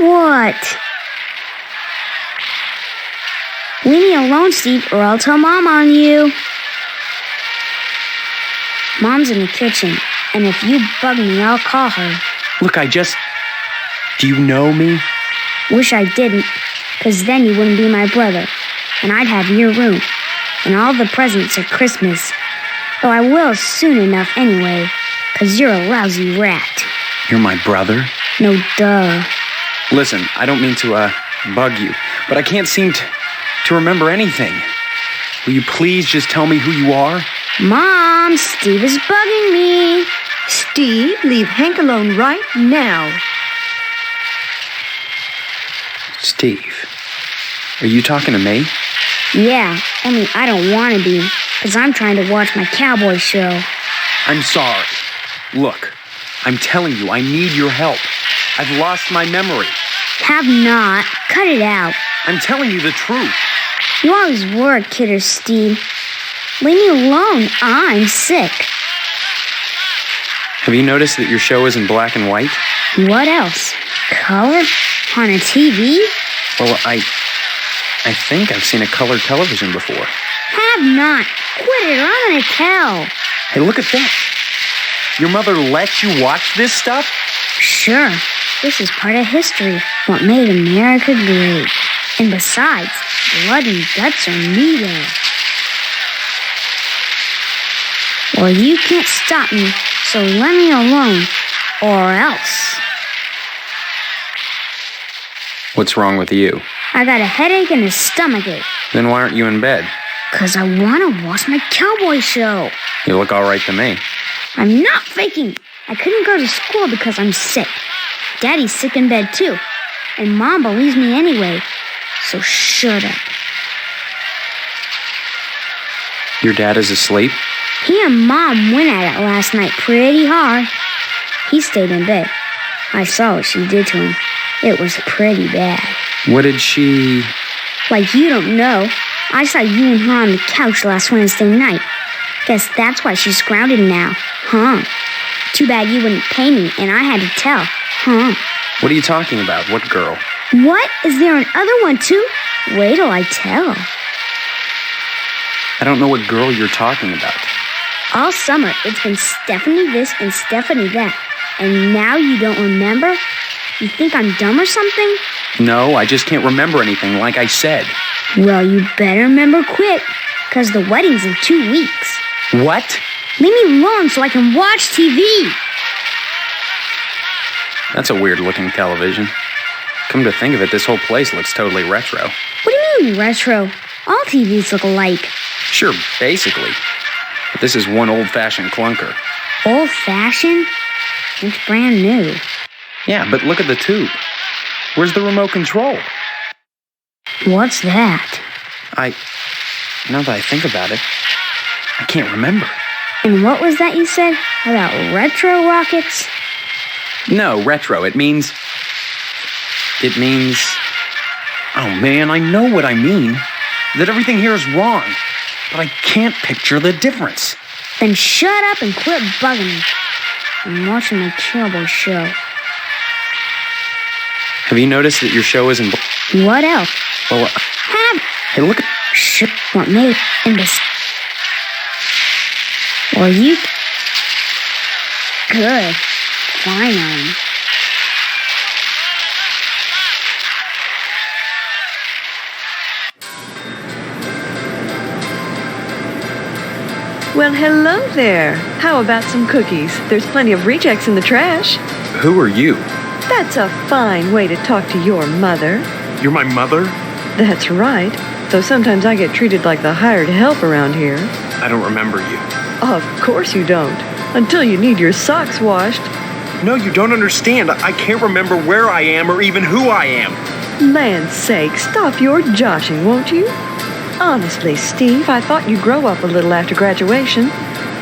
What? Leave me alone, Steve, or I'll tell Mom on you. Mom's in the kitchen, and if you bug me, I'll call her. Look, do you know me? Wish I didn't, 'cause then you wouldn't be my brother, and I'd have your room, and all the presents at Christmas. Though I will soon enough anyway, 'cause you're a lousy rat. You're my brother? No, duh. Listen, I don't mean to, bug you, but I can't seem to remember anything. Will you please just tell me who you are? Mom, Steve is bugging me. Steve, leave Hank alone right now. Steve, are you talking to me? Yeah, only I don't want to be, 'cause I'm trying to watch my cowboy show. I'm sorry. Look, I'm telling you, I need your help. I've lost my memory. Have not. Cut it out. I'm telling you the truth. You always were a kidder, Steve. Leave me alone. I'm sick. Have you noticed that your show is in black and white? What else? Color? On a TV? Well, I think I've seen a colored television before. Have not. Quit it or I'm gonna tell. Hey, look at that. Your mother lets you watch this stuff? Sure. This is part of history. What made America great. And besides, blood and guts are needed. Well, you can't stop me, so let me alone. Or else. What's wrong with you? I got a headache and a stomachache. Then why aren't you in bed? 'Cause I want to watch my cowboy show. You look all right to me. I'm not faking. I couldn't go to school because I'm sick. Daddy's sick in bed too. And Mom believes me anyway. So shut up. Your dad is asleep? He and Mom went at it last night pretty hard. He stayed in bed. I saw what she did to him. It was pretty bad. What did she... Like you don't know. I saw you and her on the couch last Wednesday night. Guess that's why she's grounded now, huh? Too bad you wouldn't pay me and I had to tell, huh? What are you talking about? What girl? What? Is there another one too? Wait till I tell. I don't know what girl you're talking about. All summer, it's been Stephanie this and Stephanie that. And now you don't remember? You think I'm dumb or something? No, I just can't remember anything, like I said. Well, you better remember quick, 'cause the wedding's in 2 weeks. What? Leave me alone so I can watch TV. That's a weird-looking television. Come to think of it, this whole place looks totally retro. What do you mean, retro? All TVs look alike. Sure, basically. But this is one old-fashioned clunker. Old-fashioned? It's brand new. Yeah, but look at the tube. Where's the remote control? What's that? Now that I think about it, I can't remember. And what was that you said about retro rockets? No, retro. It means... Oh man, I know what I mean. That everything here is wrong. But I can't picture the difference. Then shut up and quit bugging me. I'm watching my cowboy show. Have you noticed that your show isn't... What else? Well, hey, look at... Shit, what made in this... Well, you... Good. Finally. Well, hello there. How about some cookies? There's plenty of rejects in the trash. Who are you? That's a fine way to talk to your mother. You're my mother? That's right. Though sometimes I get treated like the hired help around here. I don't remember you. Of course you don't. Until you need your socks washed. No, you don't understand. I can't remember where I am or even who I am. Land's sake, stop your joshing, won't you? Honestly, Steve, I thought you'd grow up a little after graduation.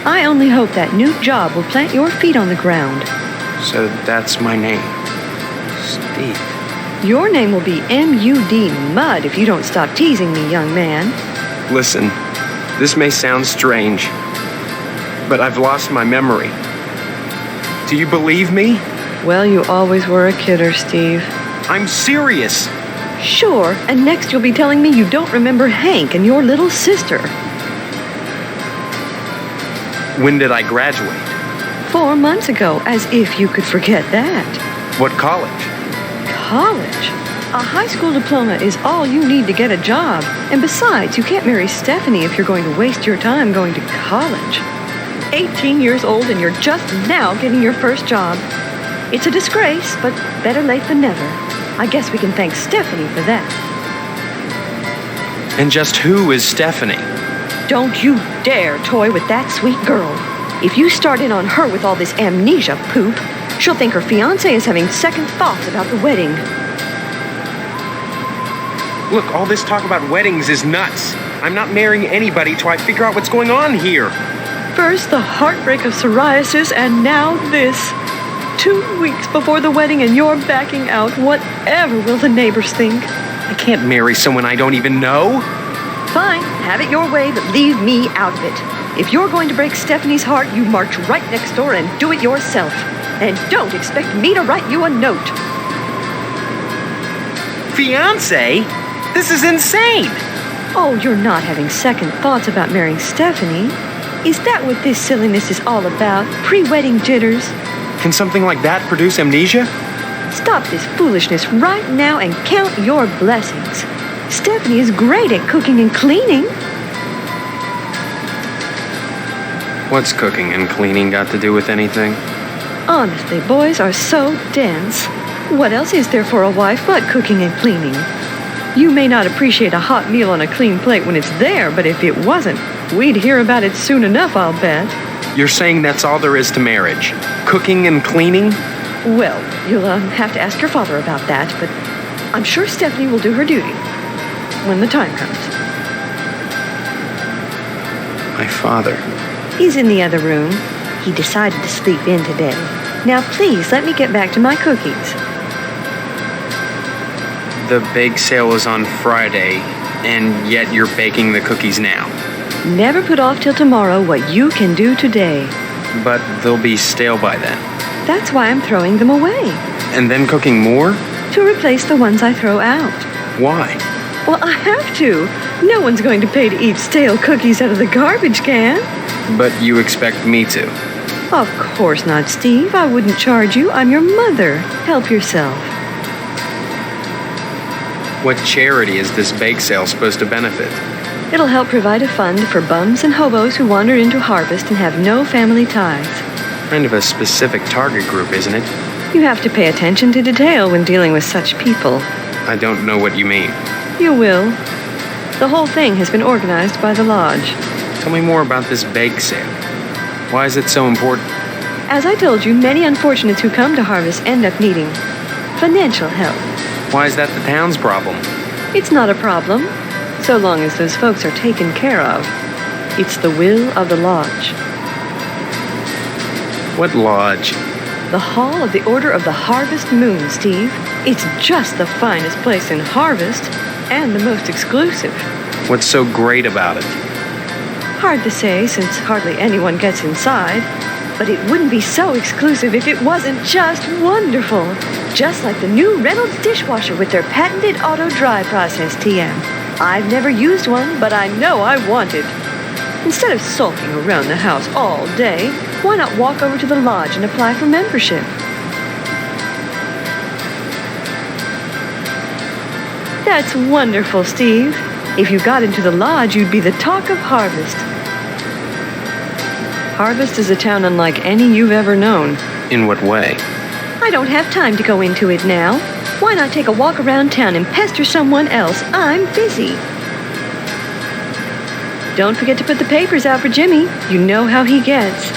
I only hope that new job will plant your feet on the ground. So that's my name. Steve. Your name will be M.U.D. Mud if you don't stop teasing me, young man. Listen, this may sound strange, but I've lost my memory. Do you believe me? Well, you always were a kidder, Steve. I'm serious. Sure, and next you'll be telling me you don't remember Hank and your little sister. When did I graduate? 4 months ago, as if you could forget that. What college? College? A high school diploma is all you need to get a job. And besides, you can't marry Stephanie if you're going to waste your time going to college. 18 years old and you're just now getting your first job. It's a disgrace, but better late than never. I guess we can thank Stephanie for that. And just who is Stephanie? Don't you dare toy with that sweet girl. If you start in on her with all this amnesia poop, she'll think her fiancé is having second thoughts about the wedding. Look, all this talk about weddings is nuts. I'm not marrying anybody till I figure out what's going on here. First the heartbreak of psoriasis, and now this. 2 weeks before the wedding and you're backing out. Whatever will the neighbors think? I can't marry someone I don't even know. Fine, have it your way, but leave me out of it. If you're going to break Stephanie's heart, you march right next door and do it yourself. And don't expect me to write you a note. Fiancé? This is insane. Oh, you're not having second thoughts about marrying Stephanie? Is that what this silliness is all about? Pre-wedding jitters? Can something like that produce amnesia? Stop this foolishness right now and count your blessings. Stephanie is great at cooking and cleaning. What's cooking and cleaning got to do with anything? Honestly, boys are so dense. What else is there for a wife but cooking and cleaning? You may not appreciate a hot meal on a clean plate when it's there, but if it wasn't, we'd hear about it soon enough, I'll bet. You're saying that's all there is to marriage? Cooking and cleaning? Well, you'll have to ask your father about that, but I'm sure Stephanie will do her duty when the time comes. My father. He's in the other room. He decided to sleep in today. Now, please, let me get back to my cookies. The bake sale is on Friday, and yet you're baking the cookies now. Never put off till tomorrow what you can do today. But they'll be stale by then. That's why I'm throwing them away. And then cooking more? To replace the ones I throw out. Why? Well, I have to. No one's going to pay to eat stale cookies out of the garbage can. But you expect me to? Of course not, Steve. I wouldn't charge you. I'm your mother. Help yourself. What charity is this bake sale supposed to benefit? It'll help provide a fund for bums and hobos who wander into harvest and have no family ties. Kind of a specific target group, isn't it? You have to pay attention to detail when dealing with such people. I don't know what you mean. You will. The whole thing has been organized by the lodge. Tell me more about this bake sale. Why is it so important? As I told you, many unfortunates who come to harvest end up needing financial help. Why is that the town's problem? It's not a problem, so long as those folks are taken care of. It's the will of the lodge. What lodge? The Hall of the Order of the Harvest Moon, Steve. It's just the finest place in Harvest, and the most exclusive. What's so great about it? Hard to say, since hardly anyone gets inside. But it wouldn't be so exclusive if it wasn't just wonderful. Just like the new Reynolds dishwasher with their patented auto dry process, TM. I've never used one, but I know I want it. Instead of sulking around the house all day, why not walk over to the lodge and apply for membership? That's wonderful, Steve. If you got into the lodge, you'd be the talk of Harvest. Harvest is a town unlike any you've ever known. In what way? I don't have time to go into it now. Why not take a walk around town and pester someone else? I'm busy. Don't forget to put the papers out for Jimmy. You know how he gets.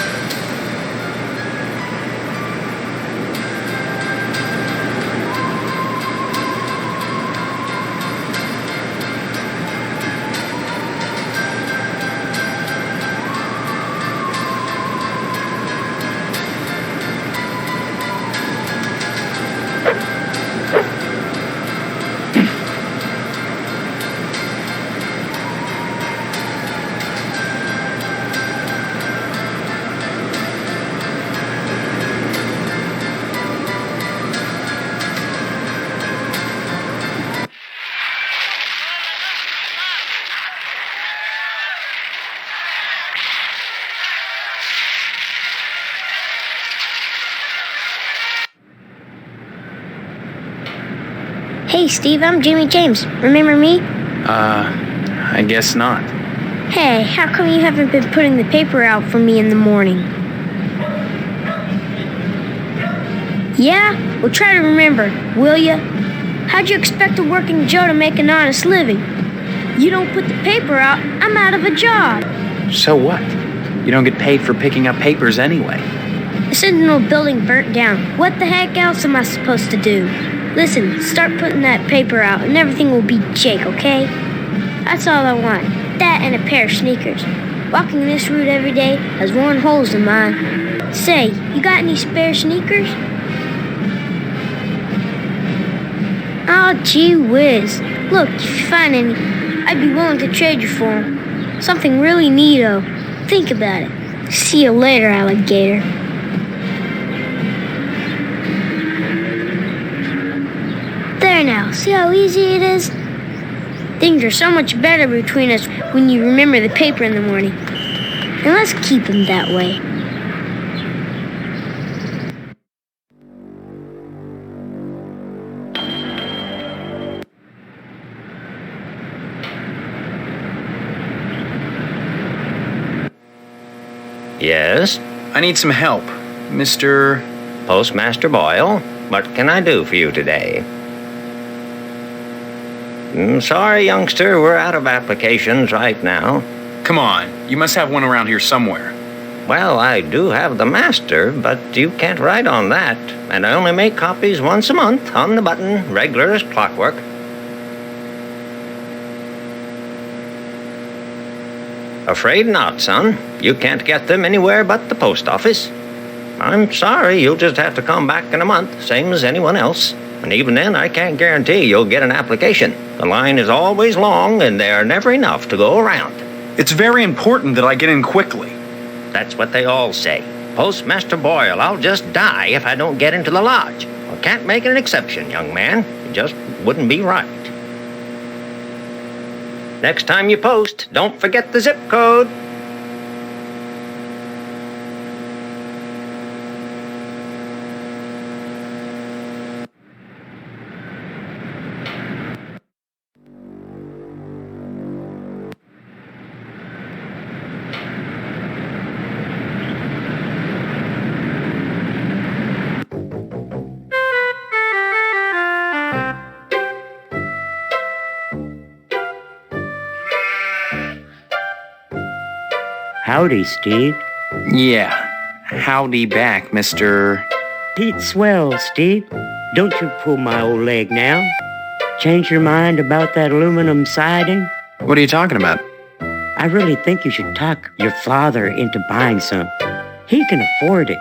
Hey, Steve, I'm Jimmy James. Remember me? I guess not. Hey, how come you haven't been putting the paper out for me in the morning? Yeah? Well, try to remember, will ya? How'd you expect a working Joe to make an honest living? You don't put the paper out, I'm out of a job. So what? You don't get paid for picking up papers anyway. The Sentinel building burnt down. What the heck else am I supposed to do? Listen, start putting that paper out and everything will be jake, okay? That's all I want. That and a pair of sneakers. Walking this route every day has worn holes in mine. Say, you got any spare sneakers? Oh, gee whiz. Look, if you find any, I'd be willing to trade you for them. Something really neato. Think about it. See you later, alligator. There now, see how easy it is? Things are so much better between us when you remember the paper in the morning. And let's keep them that way. Yes? I need some help, Mr. Postmaster Boyle, what can I do for you today? Sorry, youngster, we're out of applications right now. Come on, you must have one around here somewhere. Well, I do have the master, but you can't write on that, and I only make copies once a month, on the button, regular as clockwork. Afraid not, son. You can't get them anywhere but the post office. I'm sorry, you'll just have to come back in a month, same as anyone else. And even then, I can't guarantee you'll get an application. The line is always long, and there are never enough to go around. It's very important that I get in quickly. That's what they all say. Postmaster Boyle, I'll just die if I don't get into the lodge. I can't make an exception, young man. It just wouldn't be right. Next time you post, don't forget the zip code. Howdy, Steve. Yeah. Howdy back, Mr. Pete Swell, Steve. Don't you pull my old leg now. Change your mind about that aluminum siding? What are you talking about? I really think you should talk your father into buying some. He can afford it.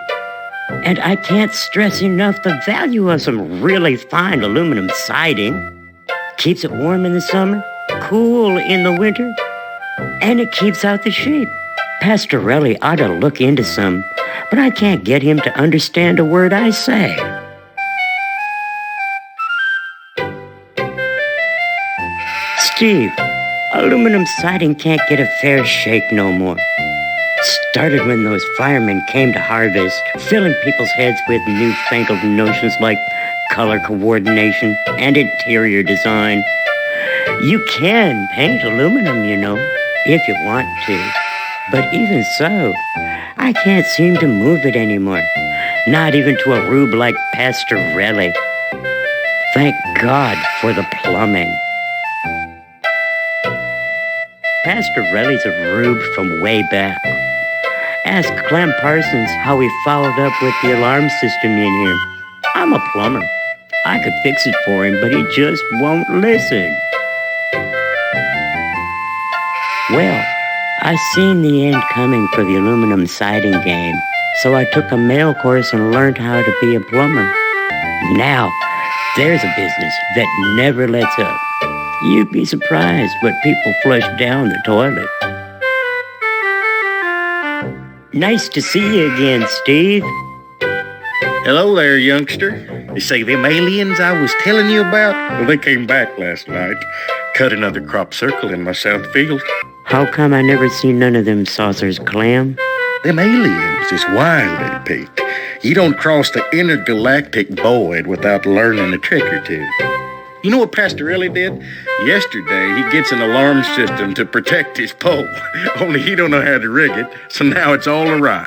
And I can't stress enough the value of some really fine aluminum siding. Keeps it warm in the summer, cool in the winter, and it keeps out the sheep. Pastorelli ought to look into some, but I can't get him to understand a word I say. Steve, aluminum siding can't get a fair shake no more. Started when those firemen came to harvest, filling people's heads with newfangled notions like color coordination and interior design. You can paint aluminum, you know, if you want to. But even so, I can't seem to move it anymore. Not even to a rube like Pastorelli. Thank God for the plumbing. Pastorelli's a rube from way back. Ask Clem Parsons how he followed up with the alarm system in here. I'm a plumber. I could fix it for him, but he just won't listen. Well, I seen the end coming for the aluminum siding game, so I took a mail course and learned how to be a plumber. Now, there's a business that never lets up. You'd be surprised what people flush down the toilet. Nice to see you again, Steve. Hello there, youngster. You see, them aliens I was telling you about? Well, they came back last night. Cut another crop circle in my south field. How come I never seen none of them saucers, Clem? Them aliens is wild, Pete. You don't cross the intergalactic void without learning a trick or two. You know what Pastorelli did? Yesterday, he gets an alarm system to protect his pole. Only he don't know how to rig it, so now it's all awry.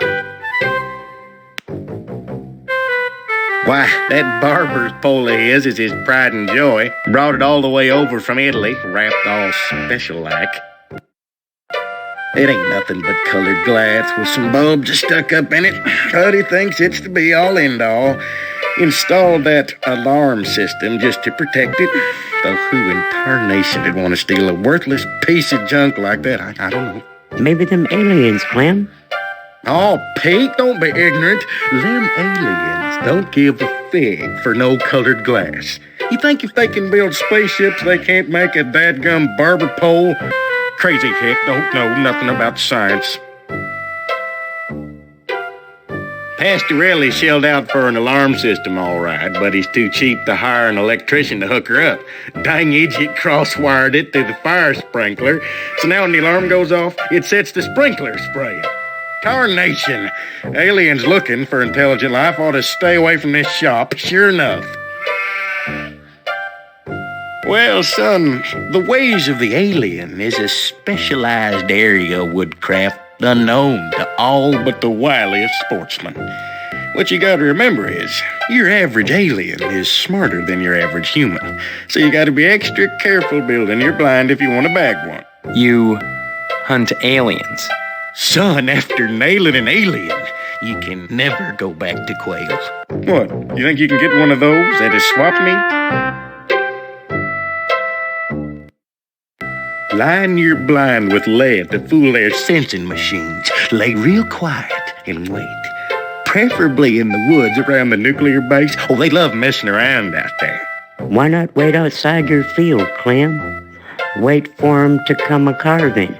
Why, that barber's pole of his is his pride and joy. Brought it all the way over from Italy, wrapped all special-like. It ain't nothing but colored glass with some bulbs stuck up in it. Cuddy thinks it's the be-all, end-all. Installed that alarm system just to protect it. Though who in tarnation would want to steal a worthless piece of junk like that? I don't know. Maybe them aliens, Clem. Oh, Pete, don't be ignorant. Them aliens don't give a fig for no colored glass. You think if they can build spaceships, they can't make a dadgum barber pole? Crazy hick don't know nothing about science. Pastorelli shelled out for an alarm system, all right, but he's too cheap to hire an electrician to hook her up. Dang idiot cross-wired it to the fire sprinkler, so now when the alarm goes off, it sets the sprinkler spraying. Tarnation! Aliens looking for intelligent life ought to stay away from this shop, sure enough. Well, son, the ways of the alien is a specialized area of woodcraft unknown to all but the wiliest sportsmen. What you gotta remember is, your average alien is smarter than your average human, so you gotta be extra careful building your blind if you want to bag one. You hunt aliens. Son, after nailing an alien, you can never go back to quails. What, you think you can get one of those at a swap meet? Line your blind with lead to fool their sensing machines. Lay real quiet and wait. Preferably in the woods around the nuclear base. Oh, they love messing around out there. Why not wait outside your field, Clem? Wait for 'em to come a-carving.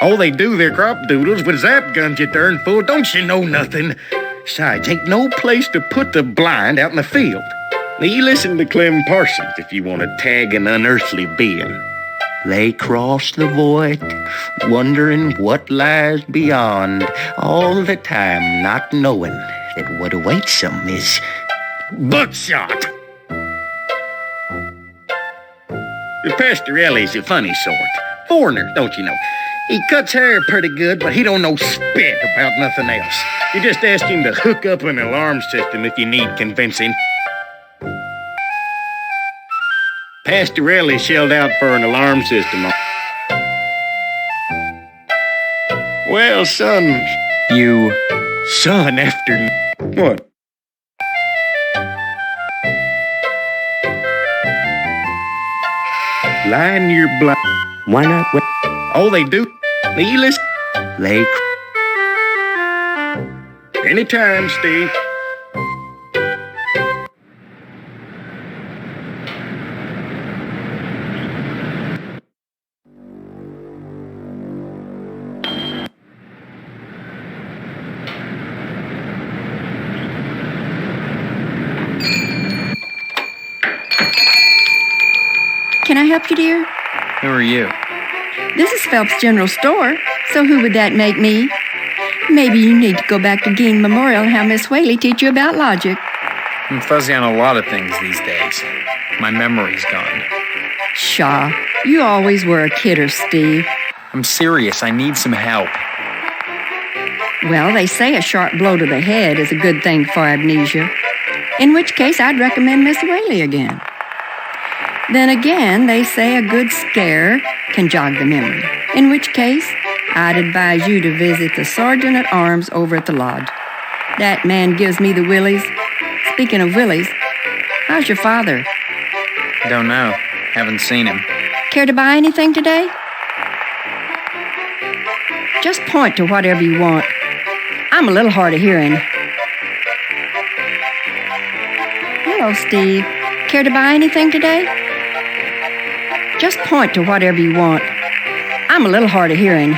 Oh, they do their crop doodles with zap guns, you darn fool. Don't you know nothing? Besides, ain't no place to put the blind out in the field. Now, you listen to Clem Parsons if you want to tag an unearthly being. They cross the void, wondering what lies beyond, all the time not knowing that what awaits them is buckshot. Pastorelli's a funny sort. Foreigner, don't you know? He cuts hair pretty good, but he don't know spit about nothing else. You just ask him to hook up an alarm system if you need convincing. Pastorelli shelled out for an alarm system. Well, son. You... Son, after... What? Line your blind. Why not wait? Oh, they do. Now, you listen. They... Anytime, Steve. Can I help you, dear? Who are you? This is Phelps General Store, so who would that make me? Maybe you need to go back to Gein Memorial and have Miss Whaley teach you about logic. I'm fuzzy on a lot of things these days. My memory's gone. Pshaw, you always were a kidder, Steve. I'm serious. I need some help. Well, they say a sharp blow to the head is a good thing for amnesia. In which case, I'd recommend Miss Whaley again. Then again, they say a good scare can jog the memory. In which case, I'd advise you to visit the Sergeant at Arms over at the lodge. That man gives me the willies. Speaking of willies, how's your father? Don't know. Haven't seen him. Care to buy anything today? Just point to whatever you want. I'm a little hard of hearing. Hello, Steve. Care to buy anything today? Just point to whatever you want. I'm a little hard of hearing.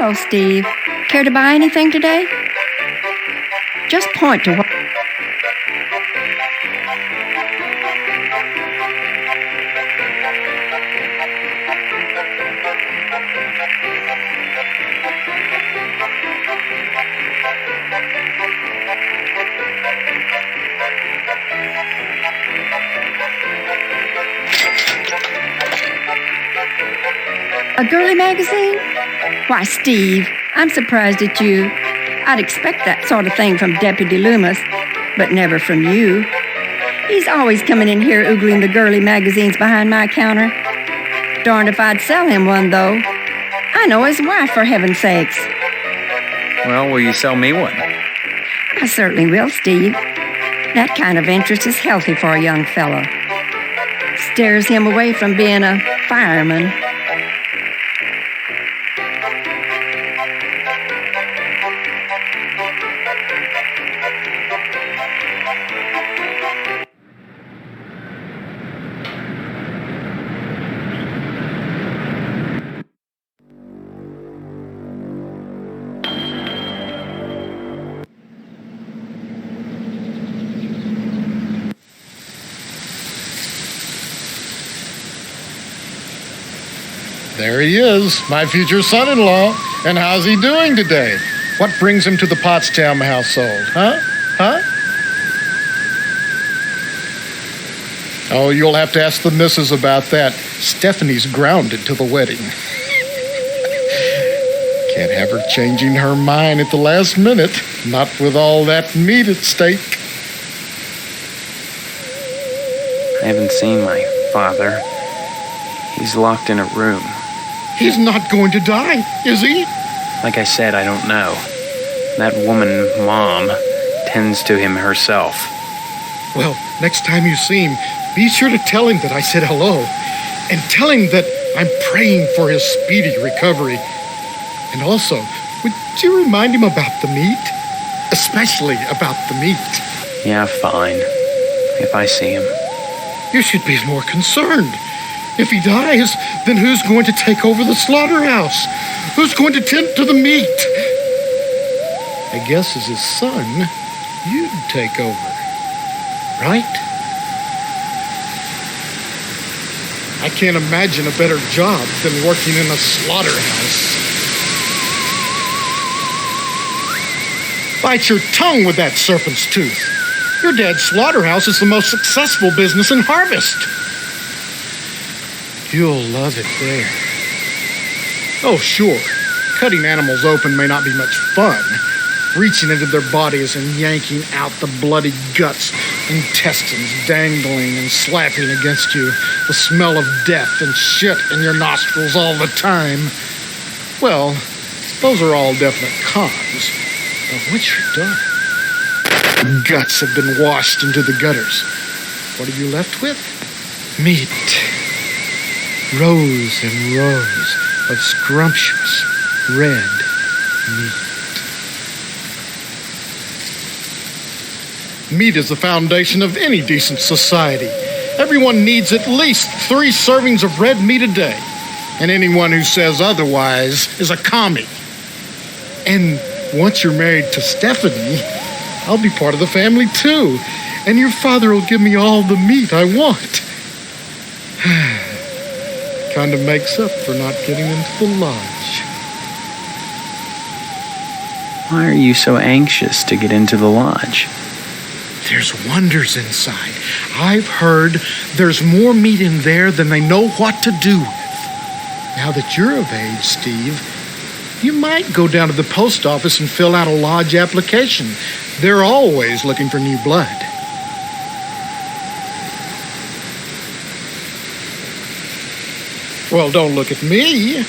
Hello, Steve. Care to buy anything today? Just point to what... A girly magazine? Why, Steve, I'm surprised at you. I'd expect that sort of thing from Deputy Loomis, but never from you. He's always coming in here oogling the girly magazines behind my counter. Darned if I'd sell him one, though. I know his wife, for heaven's sakes. Well, will you sell me one? I certainly will, Steve. That kind of interest is healthy for a young fellow. Steers him away from being a fireman. There he is, my future son-in-law. And how's he doing today? What brings him to the Potsdam household, huh? Oh, you'll have to ask the missus about that. Stephanie's grounded to the wedding. Can't have her changing her mind at the last minute, not with all that meat at stake. I haven't seen my father. He's locked in a room. He's not going to die, is he? Like I said, I don't know. That woman, Mom, tends to him herself. Well, next time you see him, be sure to tell him that I said hello. And tell him that I'm praying for his speedy recovery. And also, would you remind him about the meat? Especially about the meat. Yeah, fine. If I see him. You should be more concerned. If he dies, then who's going to take over the slaughterhouse? Who's going to tend to the meat? I guess as his son, you'd take over, right? I can't imagine a better job than working in a slaughterhouse. Bite your tongue with that serpent's tooth. Your dad's slaughterhouse is the most successful business in Harvest. You'll love it there. Oh, sure. Cutting animals open may not be much fun. Reaching into their bodies and yanking out the bloody guts, intestines dangling and slapping against you, the smell of death and shit in your nostrils all the time. Well, those are all definite cons. But once you're done, guts have been washed into the gutters. What are you left with? Meat. Rows and rows of scrumptious red meat. Meat is the foundation of any decent society. Everyone needs at least 3 servings of red meat a day. And anyone who says otherwise is a commie. And once you're married to Stephanie, I'll be part of the family too. And your father will give me all the meat I want. Kind of makes up for not getting into the lodge. Why are you so anxious to get into the lodge? There's wonders inside. I've heard there's more meat in there than they know what to do with. Now that you're of age, Steve, you might go down to the post office and fill out a lodge application. They're always looking for new blood. Well, don't look at me.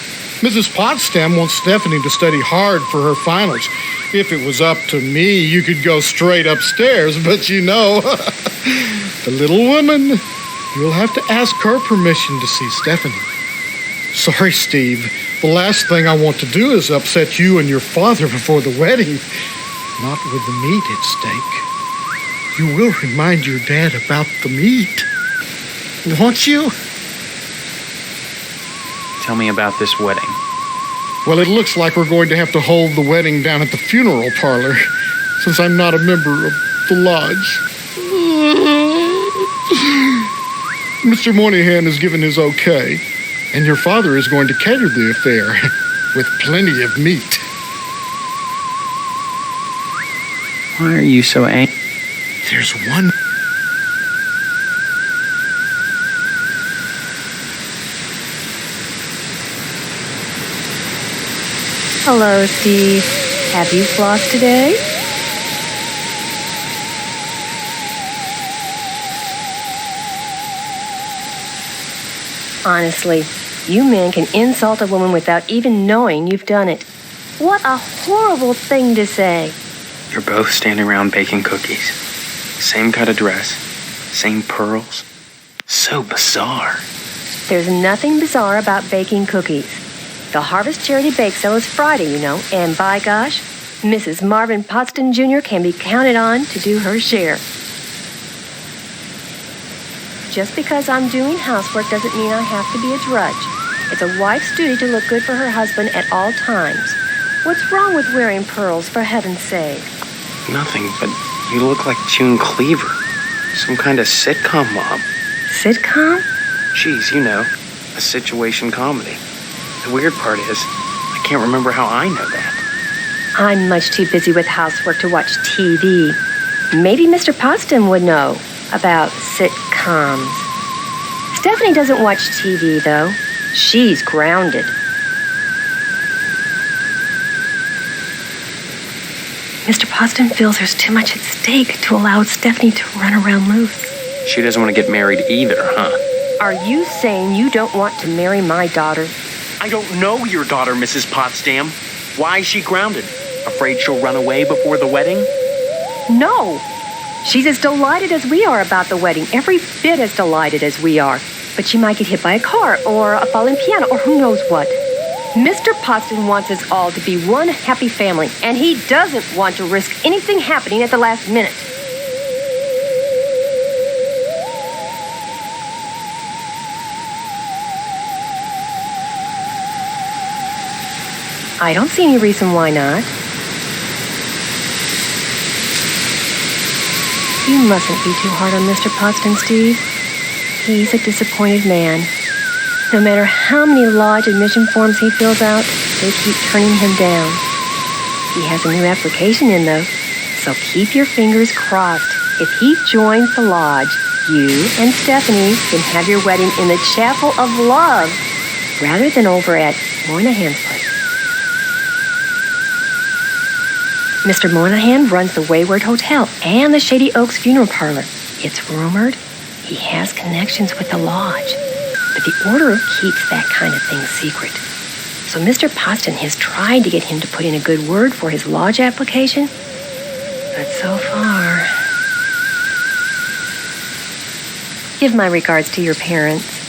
Mrs. Potsdam wants Stephanie to study hard for her finals. If it was up to me, you could go straight upstairs, but you know, the little woman, you'll have to ask her permission to see Stephanie. Sorry, Steve. The last thing I want to do is upset you and your father before the wedding. Not with the meat at stake. You will remind your dad about the meat, won't you? Tell me about this wedding. Well, it looks like we're going to have to hold the wedding down at the funeral parlor, since I'm not a member of the lodge. Mr. Moynihan has given his okay, and your father is going to cater the affair with plenty of meat. Why are you so angry? There's one. Hello, Steve. Have you flossed today? Honestly, you men can insult a woman without even knowing you've done it. What a horrible thing to say. You're both standing around baking cookies. Same cut of dress, same pearls. So bizarre. There's nothing bizarre about baking cookies. The Harvest Charity Bake Sale is Friday, you know, and by gosh, Mrs. Marvin Potston Jr. can be counted on to do her share. Just because I'm doing housework doesn't mean I have to be a drudge. It's a wife's duty to look good for her husband at all times. What's wrong with wearing pearls, for heaven's sake? Nothing, but you look like June Cleaver. Some kind of sitcom mom. Sitcom? Geez, you know, a situation comedy. The weird part is, I can't remember how I know that. I'm much too busy with housework to watch TV. Maybe Mr. Potston would know about sitcoms. Stephanie doesn't watch TV, though. She's grounded. Mr. Potston feels there's too much at stake to allow Stephanie to run around loose. She doesn't want to get married either, huh? Are you saying you don't want to marry my daughter? I don't know your daughter, Mrs. Potsdam. Why is she grounded? Afraid she'll run away before the wedding? No. She's as delighted as we are about the wedding, every bit as delighted as we are. But she might get hit by a car or a falling piano or who knows what. Mr. Potsdam wants us all to be one happy family, and he doesn't want to risk anything happening at the last minute. I don't see any reason why not. You mustn't be too hard on Mr. Potsdam, Steve. He's a disappointed man. No matter how many lodge admission forms he fills out, they keep turning him down. He has a new application in, though, so keep your fingers crossed. If he joins the lodge, you and Stephanie can have your wedding in the Chapel of Love rather than over at Moynihan's place. Mr. Moynihan runs the Wayward Hotel and the Shady Oaks Funeral Parlor. It's rumored he has connections with the lodge, but the order keeps that kind of thing secret. So Mr. Potsdam has tried to get him to put in a good word for his lodge application, but so far... Give my regards to your parents.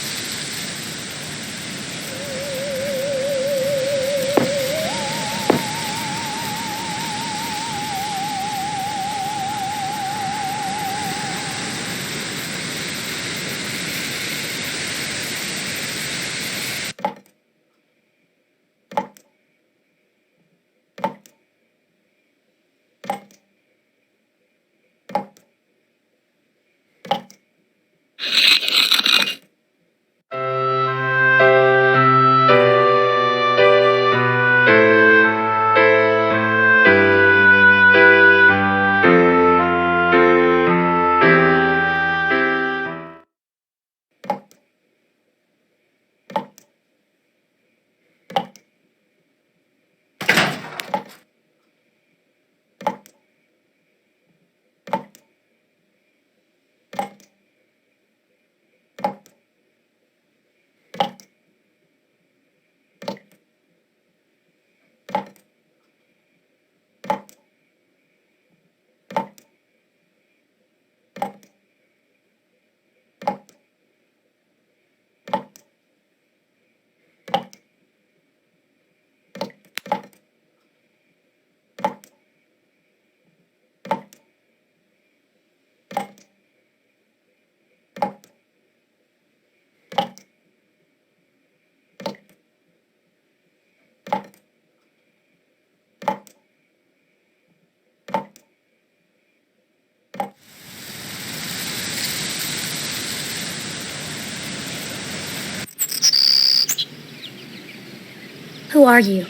Who are you?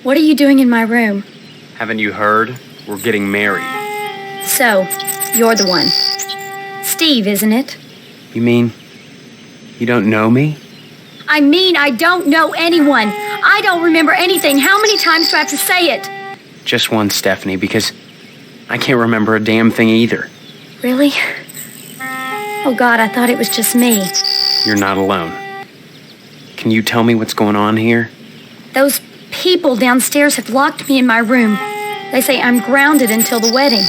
What are you doing in my room? Haven't you heard? We're getting married. So, you're the one. Steve, isn't it? You mean you don't know me? I mean, I don't know anyone. I don't remember anything. How many times do I have to say it? Just one, Stephanie, because I can't remember a damn thing either. Really? Oh, God, I thought it was just me. You're not alone. Can you tell me what's going on here? Those people downstairs have locked me in my room. They say I'm grounded until the wedding.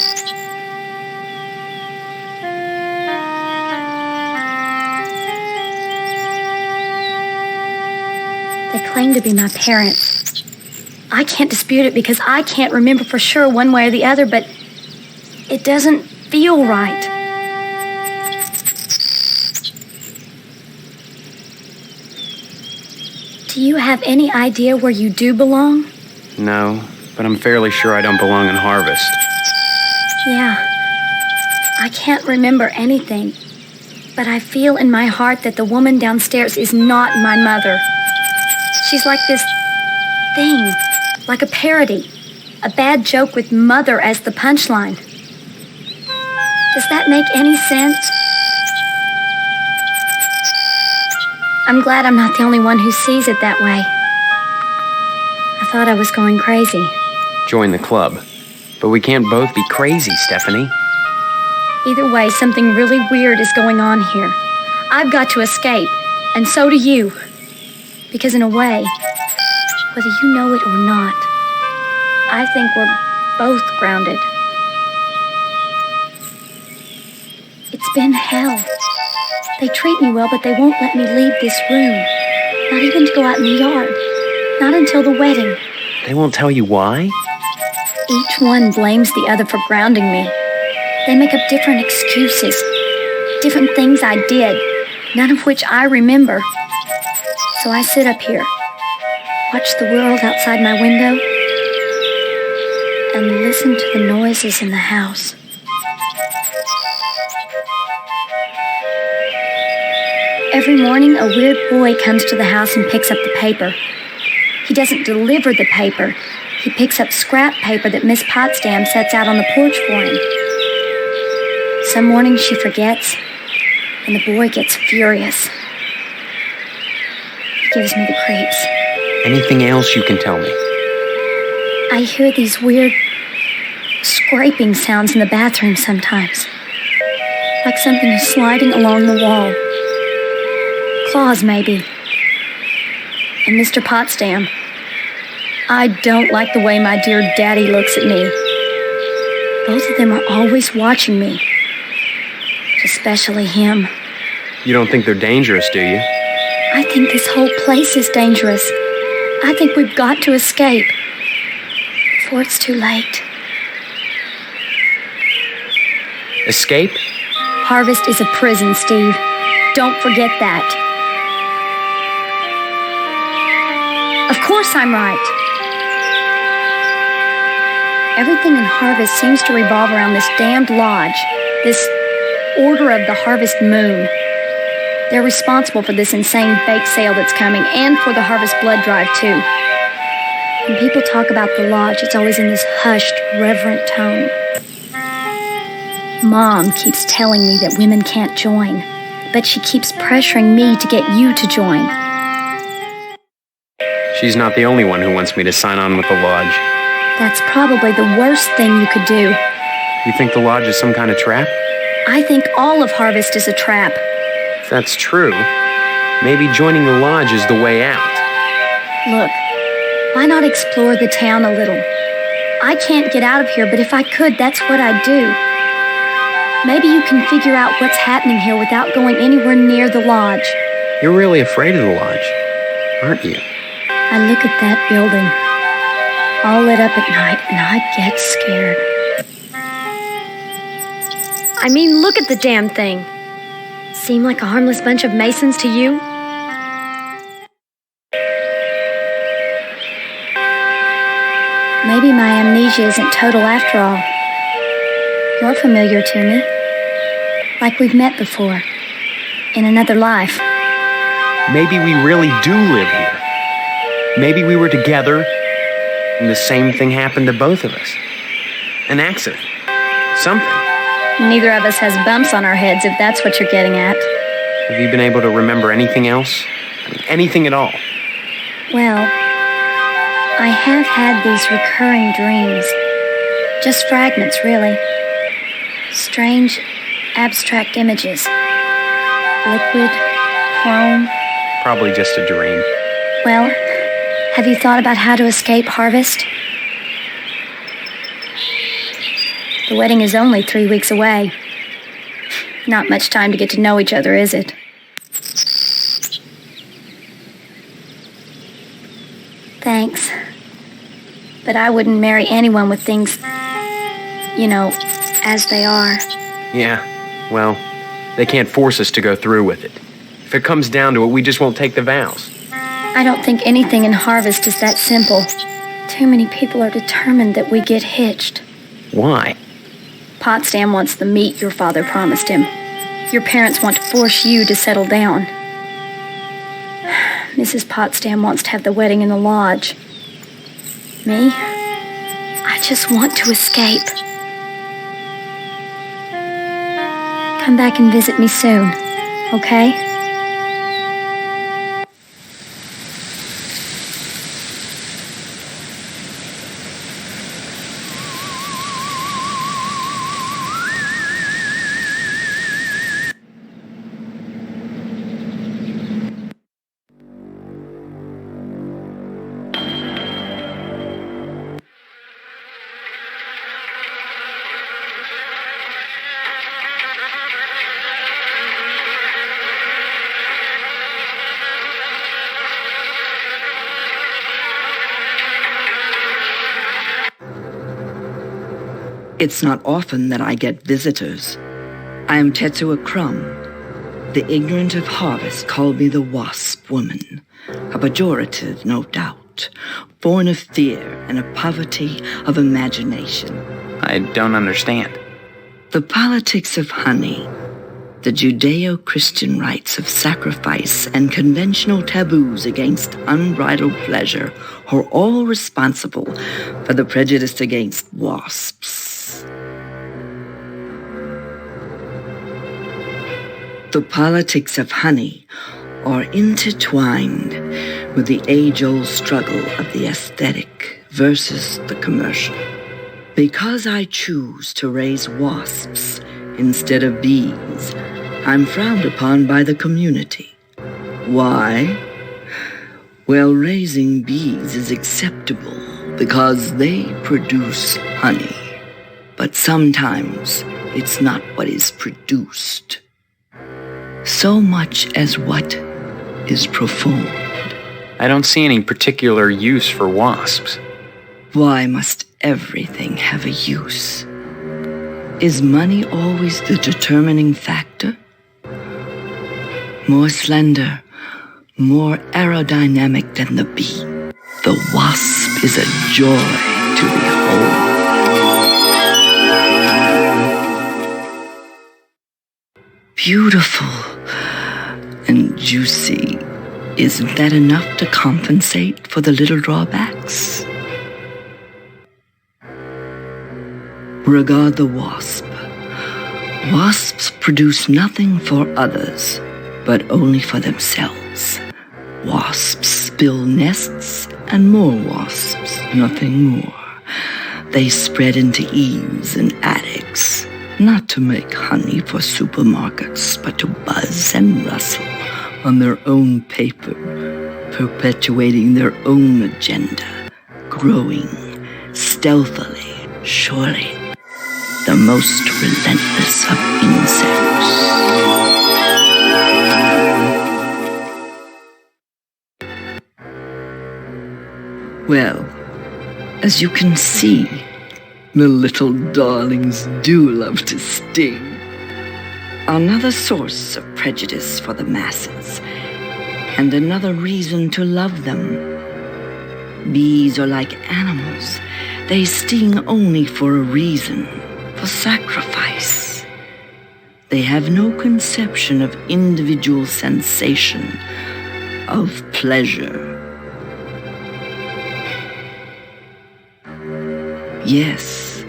They claim to be my parents. I can't dispute it because I can't remember for sure one way or the other, but it doesn't feel right. Do you have any idea where you do belong? No, but I'm fairly sure I don't belong in Harvest. Yeah. I can't remember anything, but I feel in my heart that the woman downstairs is not my mother. She's like this thing, like a parody, a bad joke with mother as the punchline. Does that make any sense? I'm glad I'm not the only one who sees it that way. I thought I was going crazy. Join the club. But we can't both be crazy, Stephanie. Either way, something really weird is going on here. I've got to escape, and so do you. Because in a way, whether you know it or not, I think we're both grounded. It's been hell. They treat me well, but they won't let me leave this room. Not even to go out in the yard. Not until the wedding. They won't tell you why? Each one blames the other for grounding me. They make up different excuses, different things I did, none of which I remember. So I sit up here, watch the world outside my window, and listen to the noises in the house. Every morning, a weird boy comes to the house and picks up the paper. He doesn't deliver the paper. He picks up scrap paper that Miss Potsdam sets out on the porch for him. Some mornings she forgets, and the boy gets furious. He gives me the creeps. Anything else you can tell me? I hear these weird scraping sounds in the bathroom sometimes. Like something is sliding along the wall. Claws, maybe. And Mr. Potsdam. I don't like the way my dear daddy looks at me. Both of them are always watching me. But especially him. You don't think they're dangerous, do you? I think this whole place is dangerous. I think we've got to escape before it's too late. Escape? Harvest is a prison, Steve. Don't forget that. Of course I'm right. Everything in Harvest seems to revolve around this damned lodge, this Order of the Harvest Moon. They're responsible for this insane bake sale that's coming and for the Harvest Blood Drive, too. When people talk about the lodge, it's always in this hushed, reverent tone. Mom keeps telling me that women can't join, but she keeps pressuring me to get you to join. She's not the only one who wants me to sign on with the lodge. That's probably the worst thing you could do. You think the lodge is some kind of trap? I think all of Harvest is a trap. If that's true, maybe joining the lodge is the way out. Look, why not explore the town a little? I can't get out of here, but if I could, that's what I'd do. Maybe you can figure out what's happening here without going anywhere near the lodge. You're really afraid of the lodge, aren't you? I look at that building, all lit up at night, and I get scared. I mean, look at the damn thing. Seem like a harmless bunch of Masons to you? Maybe my amnesia isn't total after all. You're familiar to me. Like we've met before. In another life. Maybe we really do live here. Maybe we were together and the same thing happened to both of us. An accident. Something. Neither of us has bumps on our heads, if that's what you're getting at. Have you been able to remember anything else? I mean, anything at all? Well, I have had these recurring dreams. Just fragments, really. Strange, abstract images. Liquid, chrome. Probably just a dream. Well, have you thought about how to escape Harvest? The wedding is only 3 weeks away. Not much time to get to know each other, is it? Thanks. But I wouldn't marry anyone with things, as they are. Yeah, well, they can't force us to go through with it. If it comes down to it, we just won't take the vows. I don't think anything in Harvest is that simple. Too many people are determined that we get hitched. Why? Potsdam wants the meat your father promised him. Your parents want to force you to settle down. Mrs. Potsdam wants to have the wedding in the lodge. Me? I just want to escape. Come back and visit me soon, okay? It's not often that I get visitors. I am Tetsuo Crumb. The ignorant of Harvest called me the Wasp Woman. A pejorative, no doubt, born of fear and a poverty of imagination. I don't understand. The politics of honey, the Judeo-Christian rites of sacrifice and conventional taboos against unbridled pleasure are all responsible for the prejudice against wasps. The politics of honey are intertwined with the age-old struggle of the aesthetic versus the commercial. Because I choose to raise wasps instead of bees, I'm frowned upon by the community. Why? Well, raising bees is acceptable because they produce honey. But sometimes it's not what is produced, so much as what is performed. I don't see any particular use for wasps. Why must everything have a use? Is money always the determining factor? More slender, more aerodynamic than the bee, the wasp is a joy to behold. Beautiful and juicy. Isn't that enough to compensate for the little drawbacks? Regard the wasp. Wasps produce nothing for others, but only for themselves. Wasps build nests and more wasps, nothing more. They spread into eaves and attics, not to make honey for supermarkets, but to buzz and rustle on their own paper, perpetuating their own agenda, growing stealthily, surely, the most relentless of insects. Well, as you can see, the little darlings do love to sting. Another source of prejudice for the masses, and another reason to love them. Bees are like animals. They sting only for a reason, for sacrifice. They have no conception of individual sensation, of pleasure. Yes,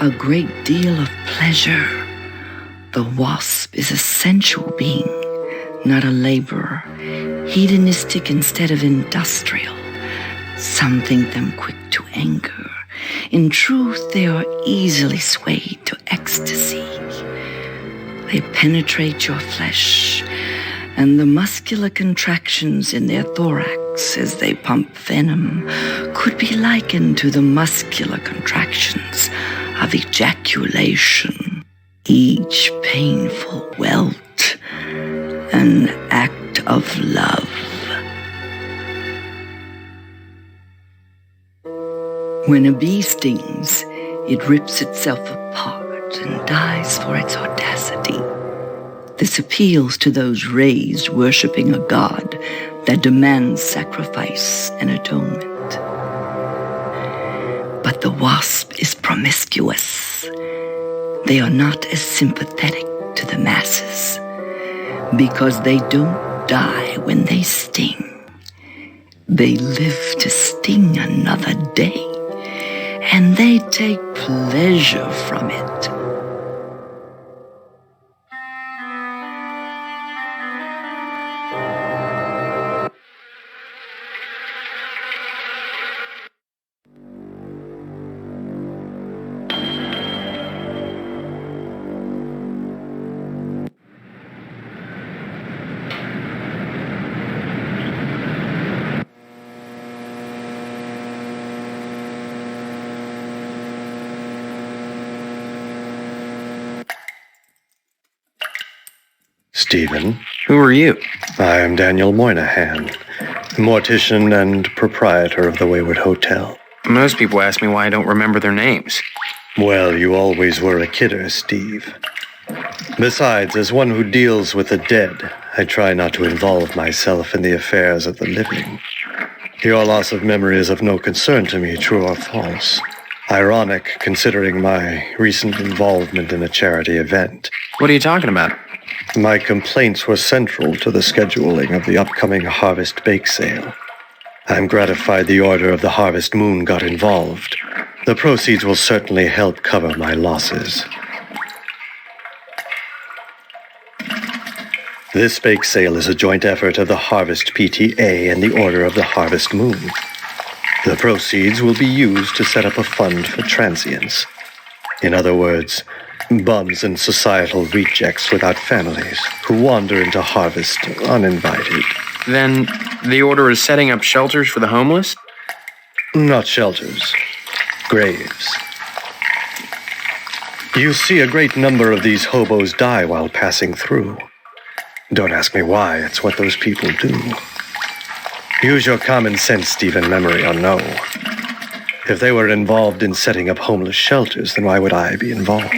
a great deal of pleasure. The wasp is a sensual being, not a laborer, hedonistic instead of industrial. Some think them quick to anger. In truth, they are easily swayed to ecstasy. They penetrate your flesh, and the muscular contractions in their thorax as they pump venom could be likened to the muscular contractions of ejaculation. Each painful welt, an act of love. When a bee stings, it rips itself apart and dies for its audacity. This appeals to those raised worshipping a god that demands sacrifice and atonement. But the wasp is promiscuous. They are not as sympathetic to the masses because they don't die when they sting. They live to sting another day, and they take pleasure from it. Stephen. Who are you? I am Daniel Moynihan, mortician and proprietor of the Wayward Hotel. Most people ask me why I don't remember their names. Well, you always were a kidder, Steve. Besides, as one who deals with the dead, I try not to involve myself in the affairs of the living. Your loss of memory is of no concern to me, true or false. Ironic, considering my recent involvement in a charity event. What are you talking about? My complaints were central to the scheduling of the upcoming Harvest Bake Sale. I'm gratified the Order of the Harvest Moon got involved. The proceeds will certainly help cover my losses. This bake sale is a joint effort of the Harvest PTA and the Order of the Harvest Moon. The proceeds will be used to set up a fund for transients. In other words, bums and societal rejects without families who wander into harvest uninvited. Then the Order is setting up shelters for the homeless? Not shelters. Graves. You see a great number of these hobos die while passing through. Don't ask me why, it's what those people do. Use your common sense, Stephen, memory or no. If they were involved in setting up homeless shelters, then why would I be involved?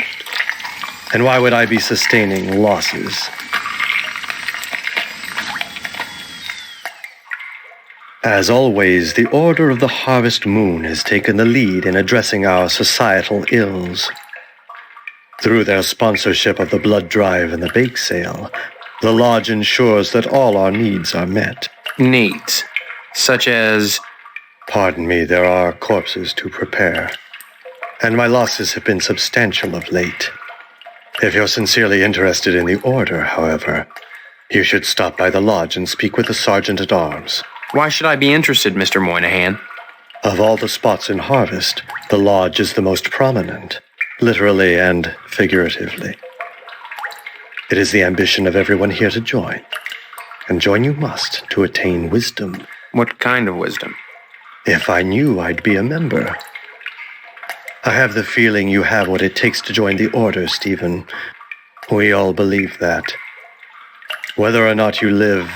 And why would I be sustaining losses? As always, the Order of the Harvest Moon has taken the lead in addressing our societal ills. Through their sponsorship of the blood drive and the bake sale, the lodge ensures that all our needs are met. Needs? Such as? Pardon me, there are corpses to prepare. And my losses have been substantial of late. If you're sincerely interested in the Order, however, you should stop by the lodge and speak with the Sergeant-at-Arms. Why should I be interested, Mr. Moynihan? Of all the spots in Harvest, the lodge is the most prominent, literally and figuratively. It is the ambition of everyone here to join, and join you must to attain wisdom. What kind of wisdom? If I knew, I'd be a member. I have the feeling you have what it takes to join the Order, Stephen. We all believe that. Whether or not you live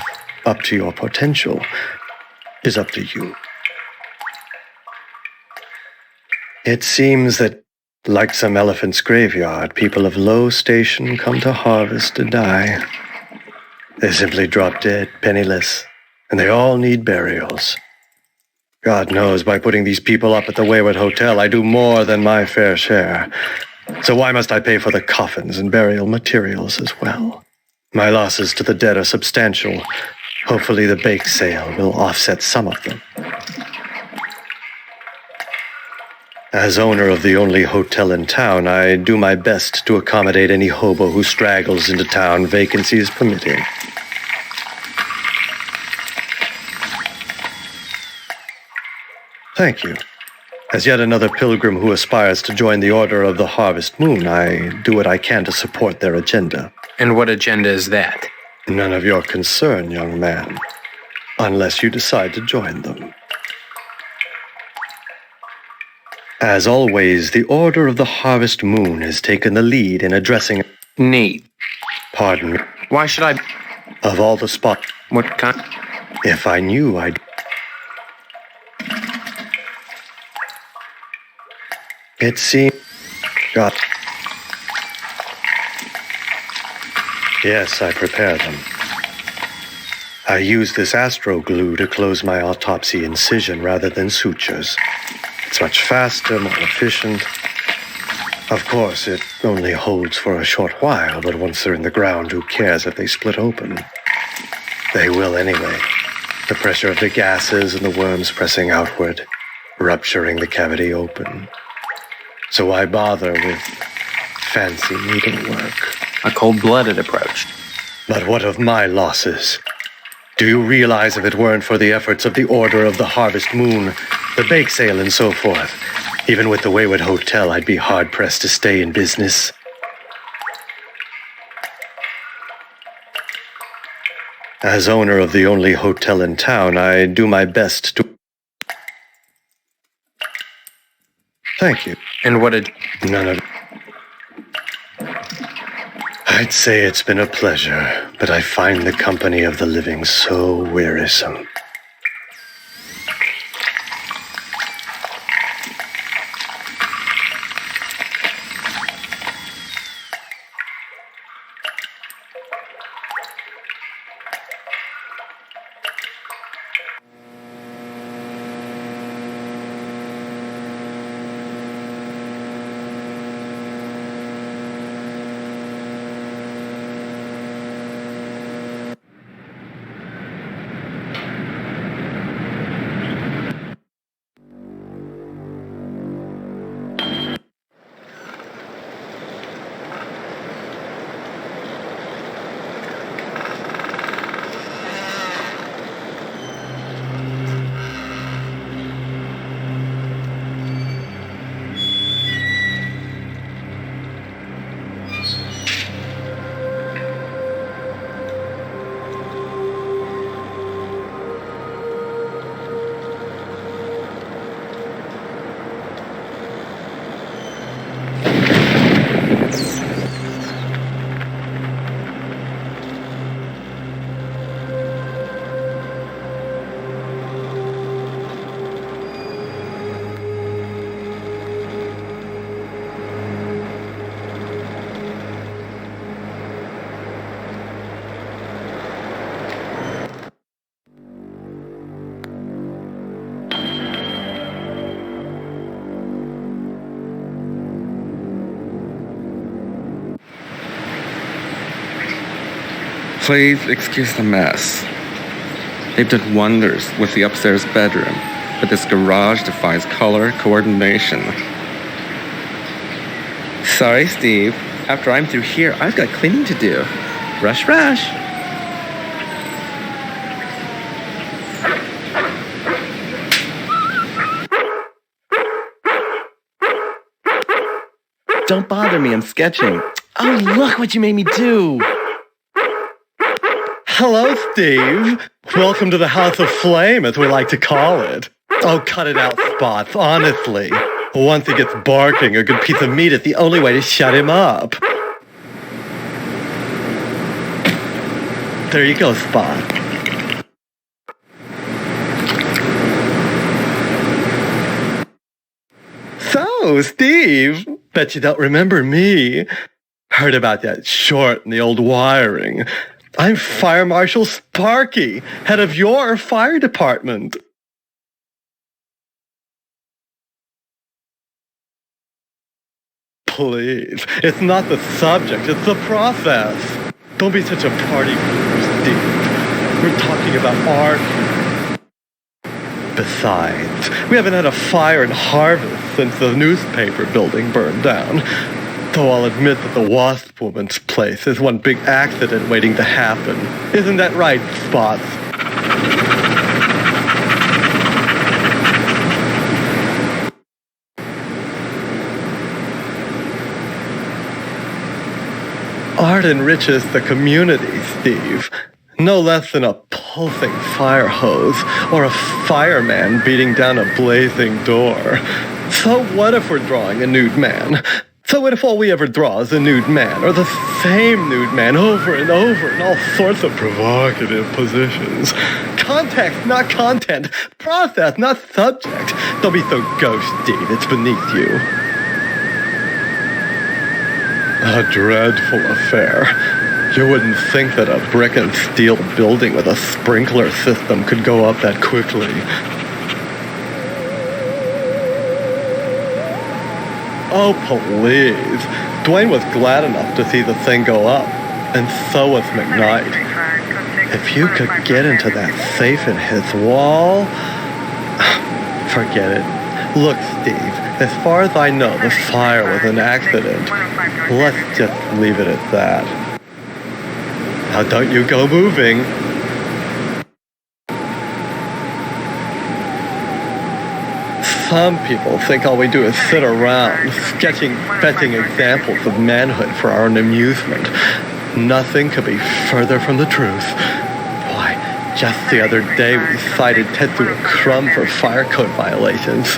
up to your potential is up to you. It seems that, like some elephant's graveyard, people of low station come to Harvest to die. They simply drop dead, penniless, and they all need burials. God knows, by putting these people up at the Wayward Hotel, I do more than my fair share. So why must I pay for the coffins and burial materials as well? My losses to the dead are substantial. Hopefully the bake sale will offset some of them. As owner of the only hotel in town, I do my best to accommodate any hobo who straggles into town, vacancies permitting. Thank you. As yet another pilgrim who aspires to join the Order of the Harvest Moon, I do what I can to support their agenda. And what agenda is that? None of your concern, young man, unless you decide to join them. As always, the Order of the Harvest Moon has taken the lead in addressing... Neat. Pardon me. Why should I... Of all the spots... What kind... If I knew, I'd... It seemed... Got... Yes, I prepare them. I use this astro glue to close my autopsy incision rather than sutures. It's much faster, more efficient. Of course, it only holds for a short while, but once they're in the ground, who cares if they split open? They will anyway. The pressure of the gases and the worms pressing outward, rupturing the cavity open. So why bother with fancy needlework? A cold-blooded approach. But what of my losses? Do you realize if it weren't for the efforts of the Order of the Harvest Moon, the bake sale and so forth, even with the Wayward Hotel, I'd be hard-pressed to stay in business? As owner of the only hotel in town, I do my best to... Thank you. And what did... None of... I'd say it's been a pleasure, but I find the company of the living so wearisome. Please excuse the mess. They've done wonders with the upstairs bedroom, but this garage defies color coordination. Sorry, Steve. After I'm through here, I've got cleaning to do. Rush, rush. Don't bother me, I'm sketching. Oh, look what you made me do. Hello, Steve. Welcome to the House of Flame, as we like to call it. Oh, cut it out, Spots, honestly. Once he gets barking, a good piece of meat is the only way to shut him up. There you go, Spot. So, Steve, bet you don't remember me. Heard about that short in the old wiring. I'm Fire Marshal Sparky, head of your fire department. Please, it's not the subject, it's the process. Don't be such a party pooper, Steve. We're talking about art. Besides, we haven't had a fire in Harvest since the newspaper building burned down. Though I'll admit that the Wasp Woman's place is one big accident waiting to happen. Isn't that right, Spots? Art enriches the community, Steve. No less than a pulsing fire hose or a fireman beating down a blazing door. So what if we're drawing a nude man? So what if all we ever draw is a nude man, or the same nude man over and over in all sorts of provocative positions? Context, not content. Process, not subject. Don't be so gauche, Steve. It's beneath you. A dreadful affair. You wouldn't think that a brick and steel building with a sprinkler system could go up that quickly. Oh, please. Dwayne was glad enough to see the thing go up, and so was McKnight. If you could get into that safe in his wall... Forget it. Look, Steve, as far as I know, the fire was an accident. Let's just leave it at that. Now don't you go moving. Some people think all we do is sit around, fetching examples of manhood for our own amusement. Nothing could be further from the truth. Why, just the other day we cited Tetsuya Crumb for fire code violations.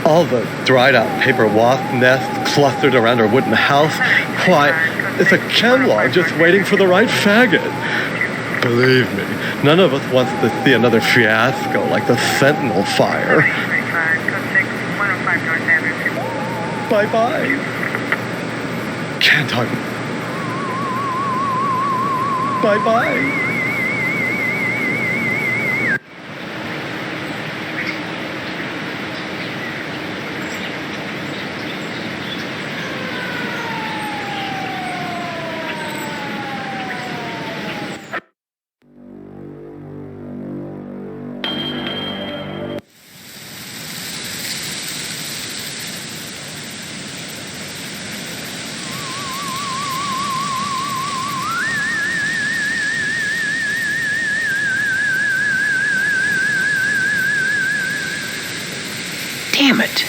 All the dried-out paper wasp nests clustered around her wooden house. Why, it's a chemlog just waiting for the right faggot. Believe me, none of us wants to see another fiasco like the Sentinel fire. Bye-bye. Can't I... Bye-bye. Damn it.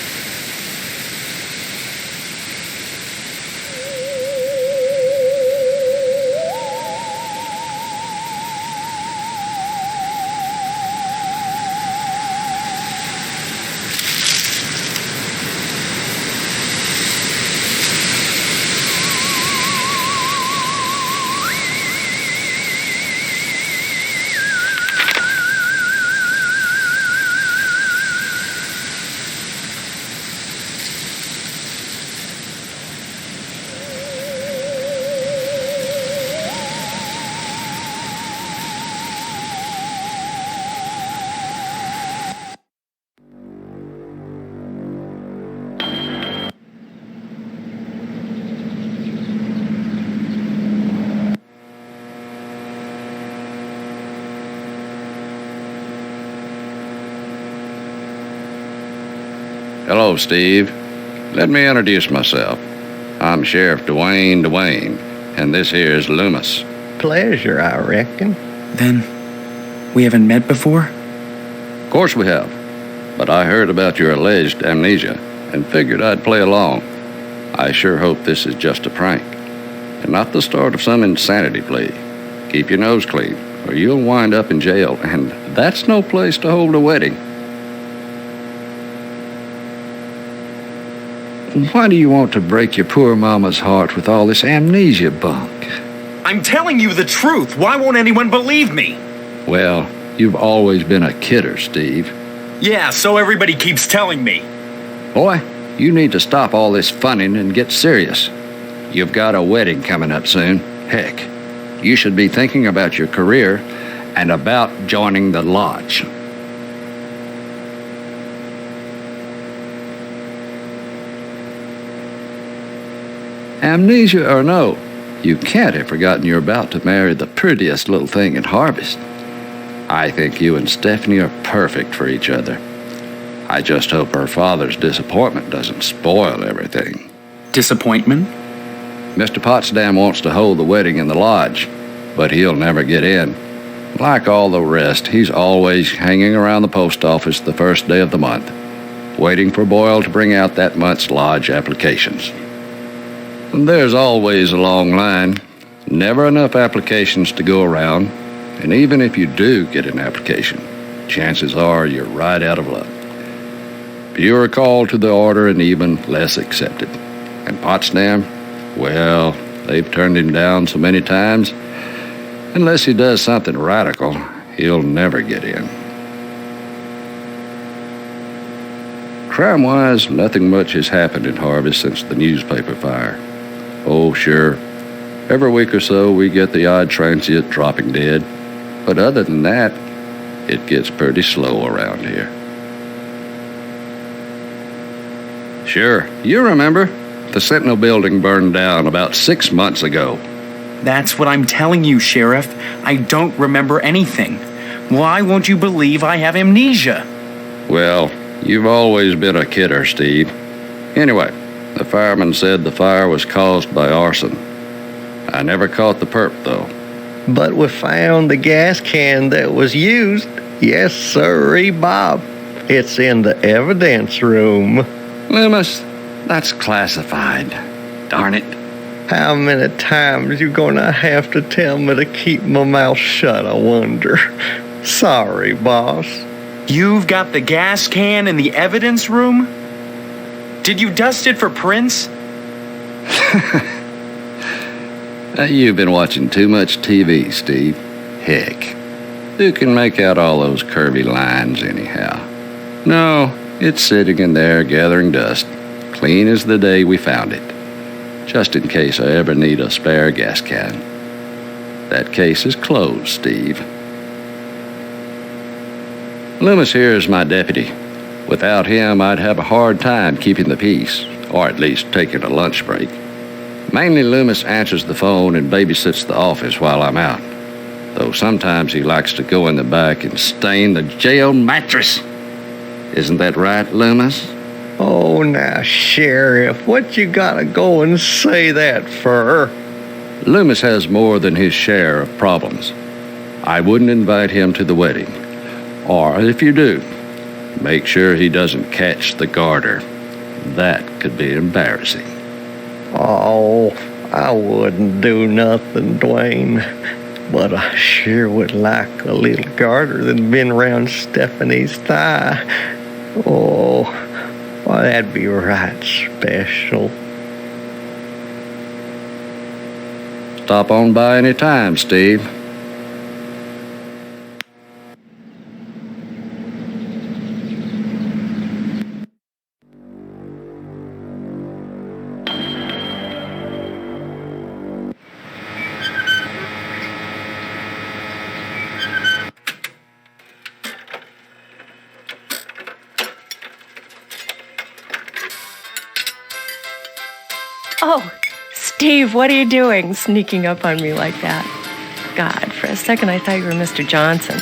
Hello, Steve. Let me introduce myself. I'm Sheriff Dwayne, and this here is Loomis. Pleasure, I reckon. Then, we haven't met before? Of course we have. But I heard about your alleged amnesia and figured I'd play along. I sure hope this is just a prank and not the start of some insanity plea. Keep your nose clean or you'll wind up in jail, and that's no place to hold a wedding. Why do you want to break your poor mama's heart with all this amnesia bunk? I'm telling you the truth. Why won't anyone believe me? Well, you've always been a kidder, Steve. Yeah, so everybody keeps telling me. Boy, you need to stop all this funning and get serious. You've got a wedding coming up soon. Heck, you should be thinking about your career and about joining the lodge. Amnesia or no, you can't have forgotten you're about to marry the prettiest little thing in Harvest. I think you and Stephanie are perfect for each other. I just hope her father's disappointment doesn't spoil everything. Disappointment? Mr. Potsdam wants to hold the wedding in the lodge, but he'll never get in. Like all the rest, he's always hanging around the post office the first day of the month, waiting for Boyle to bring out that month's lodge applications. There's always a long line, never enough applications to go around, and even if you do get an application, chances are you're right out of luck. Fewer called to the order and even less accepted. And Potsdam, well, they've turned him down so many times, unless he does something radical, he'll never get in. Crime-wise, nothing much has happened in Harvest since the newspaper fire. Oh, sure, every week or so we get the odd transient dropping dead, but other than that, it gets pretty slow around here. Sure, you remember, the Sentinel building burned down about 6 months ago. That's what I'm telling you, Sheriff. I don't remember anything. Why won't you believe I have amnesia? Well, you've always been a kidder, Steve. Anyway, the fireman said the fire was caused by arson. I never caught the perp, though. But we found the gas can that was used. Yes, sirree, Bob. It's in the evidence room. Loomis, that's classified. Darn it. How many times you gonna have to tell me to keep my mouth shut, I wonder? Sorry, boss. You've got the gas can in the evidence room? Did you dust it for prints? You've been watching too much TV, Steve. Heck, who can make out all those curvy lines anyhow? No, it's sitting in there gathering dust, clean as the day we found it. Just in case I ever need a spare gas can. That case is closed, Steve. Loomis here is my deputy. Without him, I'd have a hard time keeping the peace, or at least taking a lunch break. Mainly Loomis answers the phone and babysits the office while I'm out, though sometimes he likes to go in the back and stain the jail mattress. Isn't that right, Loomis? Oh, now, Sheriff, what you gotta go and say that for? Loomis has more than his share of problems. I wouldn't invite him to the wedding. Or if you do, make sure he doesn't catch the garter. That could be embarrassing. Oh, I wouldn't do nothing, Dwayne. But I sure would like a little garter that's been around Stephanie's thigh. Oh, well, that'd be right special. Stop on by any time, Steve. Oh, Steve, what are you doing sneaking up on me like that? God, for a second I thought you were Mr. Johnson.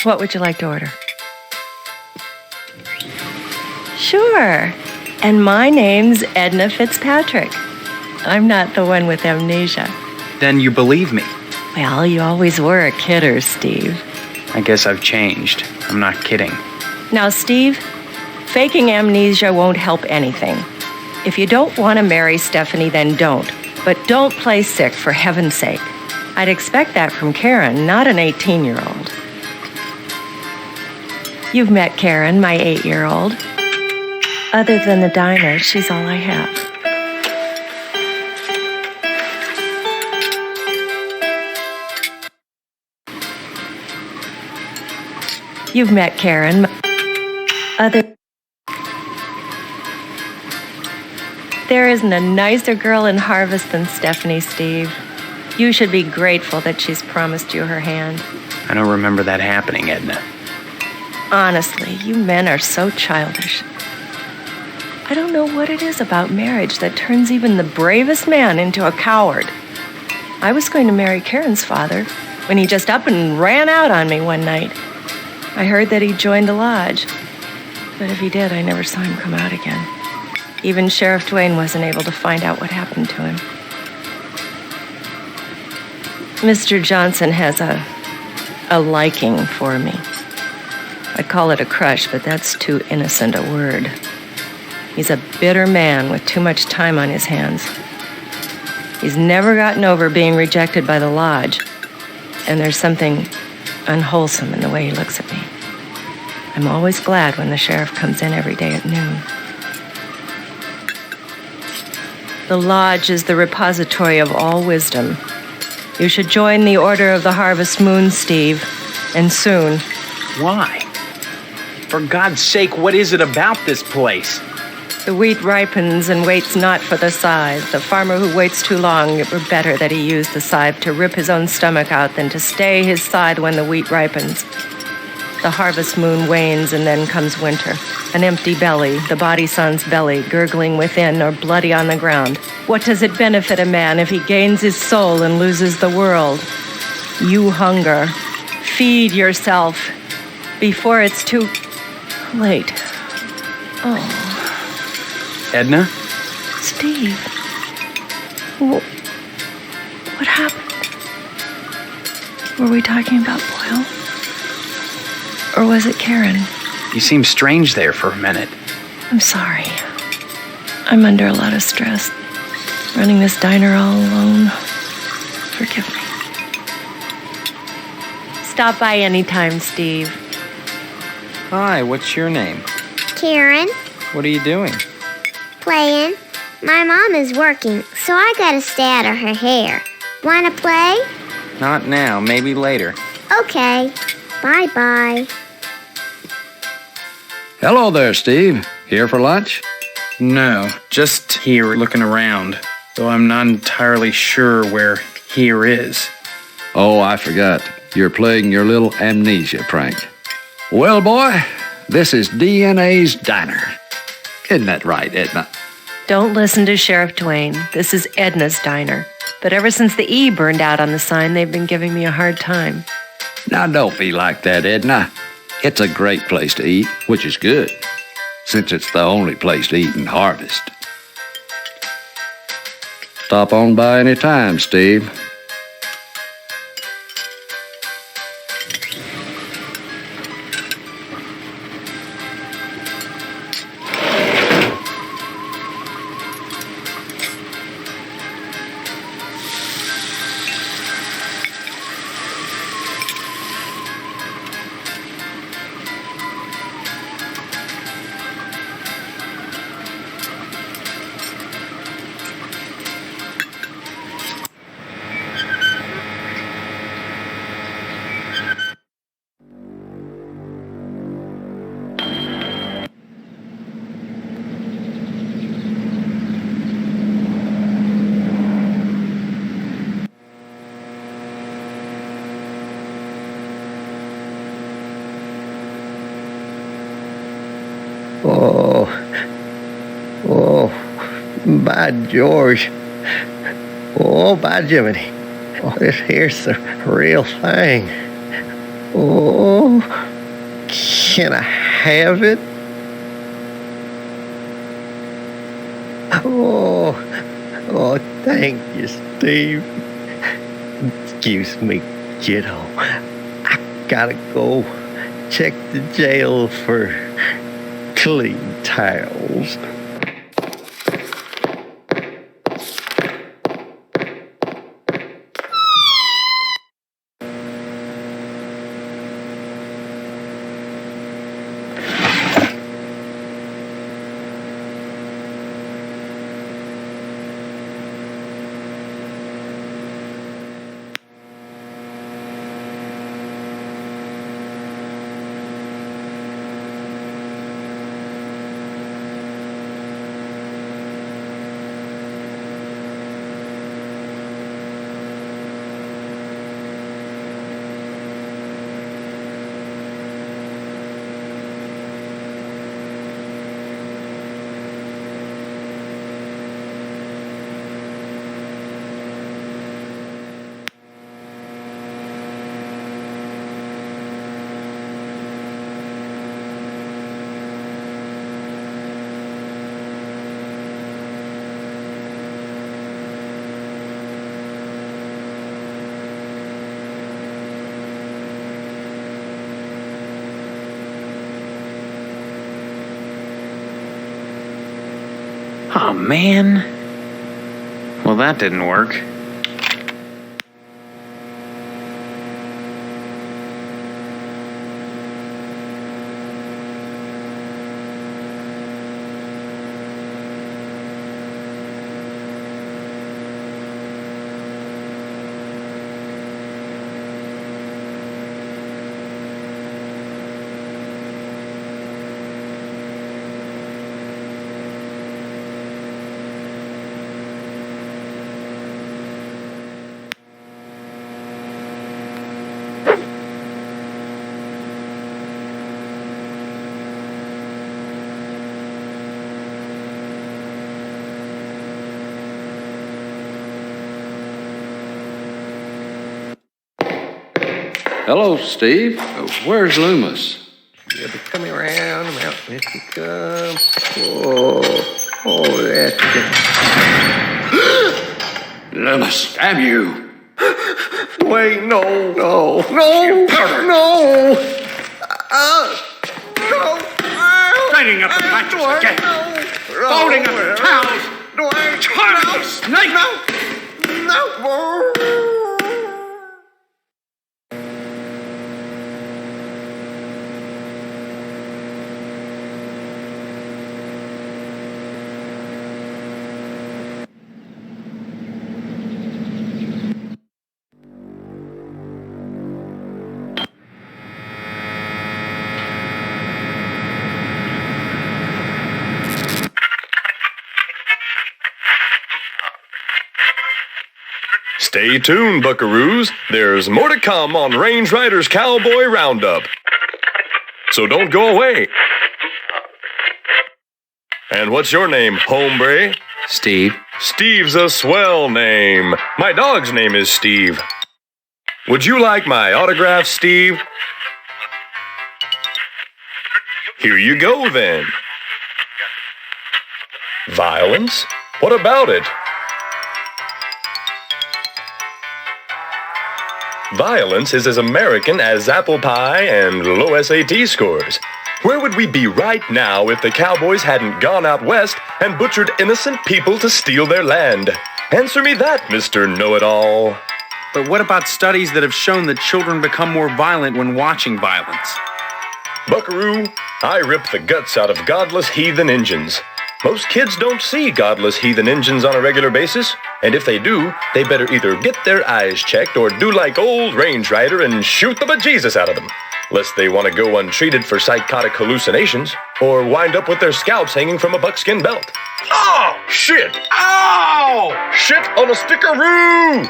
What would you like to order? Sure. And my name's Edna Fitzpatrick. I'm not the one with amnesia. Then you believe me. Well, you always were a kidder, Steve. I guess I've changed. I'm not kidding. Now, Steve, faking amnesia won't help anything. If you don't want to marry Stephanie, then don't. But don't play sick, for heaven's sake. I'd expect that from Karen, not an 18-year-old. You've met Karen, my 8-year-old. Other than the diner, she's all I have. You've met Karen. There isn't a nicer girl in Harvest than Stephanie, Steve. You should be grateful that she's promised you her hand. I don't remember that happening, Edna. Honestly, you men are so childish. I don't know what it is about marriage that turns even the bravest man into a coward. I was going to marry Karen's father, when he just up and ran out on me one night. I heard that he joined the lodge, but if he did, I never saw him come out again. Even Sheriff Duane wasn't able to find out what happened to him. Mr. Johnson has a liking for me. I'd call it a crush, but that's too innocent a word. He's a bitter man with too much time on his hands. He's never gotten over being rejected by the lodge, and there's something unwholesome in the way he looks at me. I'm always glad when the sheriff comes in every day at noon. The lodge is the repository of all wisdom. You should join the Order of the Harvest Moon, Steve, and soon. Why? For God's sake, what is it about this place? The wheat ripens and waits not for the scythe. The farmer who waits too long, it were better that he use the scythe to rip his own stomach out than to stay his scythe when the wheat ripens. The harvest moon wanes and then comes winter. An empty belly, the body sun's belly, gurgling within or bloody on the ground. What does it benefit a man if he gains his soul and loses the world? You hunger. Feed yourself before it's too late. Oh. Edna? Steve. What happened? Were we talking about Boyle? Or was it Karen? You seemed strange there for a minute. I'm sorry. I'm under a lot of stress. Running this diner all alone. Forgive me. Stop by anytime, Steve. Hi, what's your name? Karen. What are you doing? Playing. My mom is working, so I gotta stay out of her hair. Wanna play? Not now, maybe later. Okay. Bye-bye. Hello there, Steve. Here for lunch? No, just here looking around, though I'm not entirely sure where here is. Oh, I forgot. You're playing your little amnesia prank. Well, boy, this is DNA's Diner. Isn't that right, Edna? Don't listen to Sheriff Duane. This is Edna's Diner. But ever since the E burned out on the sign, they've been giving me a hard time. Now, don't be like that, Edna. It's a great place to eat, which is good, since it's the only place to eat in Harvest. Stop on by any time, Steve. By George. Oh, by Jiminy. Oh, this here's the real thing. Oh, can I have it? Oh, thank you, Steve. Excuse me, kiddo. I gotta go check the jail for clean towels. Oh, man. Well, that didn't work. Hello, Steve. Where's Loomis? You'll be coming around the mountain if you come. Oh, that's good. Loomis, damn you! Wait, no. You pervert! No! Lighting up the mattress again! Folding up the towels! Charlie, snake! No! Stay tuned, buckaroos. There's more to come on Range Riders Cowboy Roundup. So don't go away. And what's your name, hombre? Steve. Steve's a swell name. My dog's name is Steve. Would you like my autograph, Steve? Here you go, then. Violence? What about it? Violence is as American as apple pie and low SAT scores. Where would we be right now if the cowboys hadn't gone out west and butchered innocent people to steal their land? Answer me that, Mr. Know-It-All. But what about studies that have shown that children become more violent when watching violence? Buckaroo, I rip the guts out of godless heathen Injuns. Most kids don't see godless heathen Injuns on a regular basis, and if they do, they better either get their eyes checked or do like old Range Rider and shoot the bejesus out of them, lest they want to go untreated for psychotic hallucinations or wind up with their scalps hanging from a buckskin belt. Oh, shit! Ow! Shit on a stickeroo!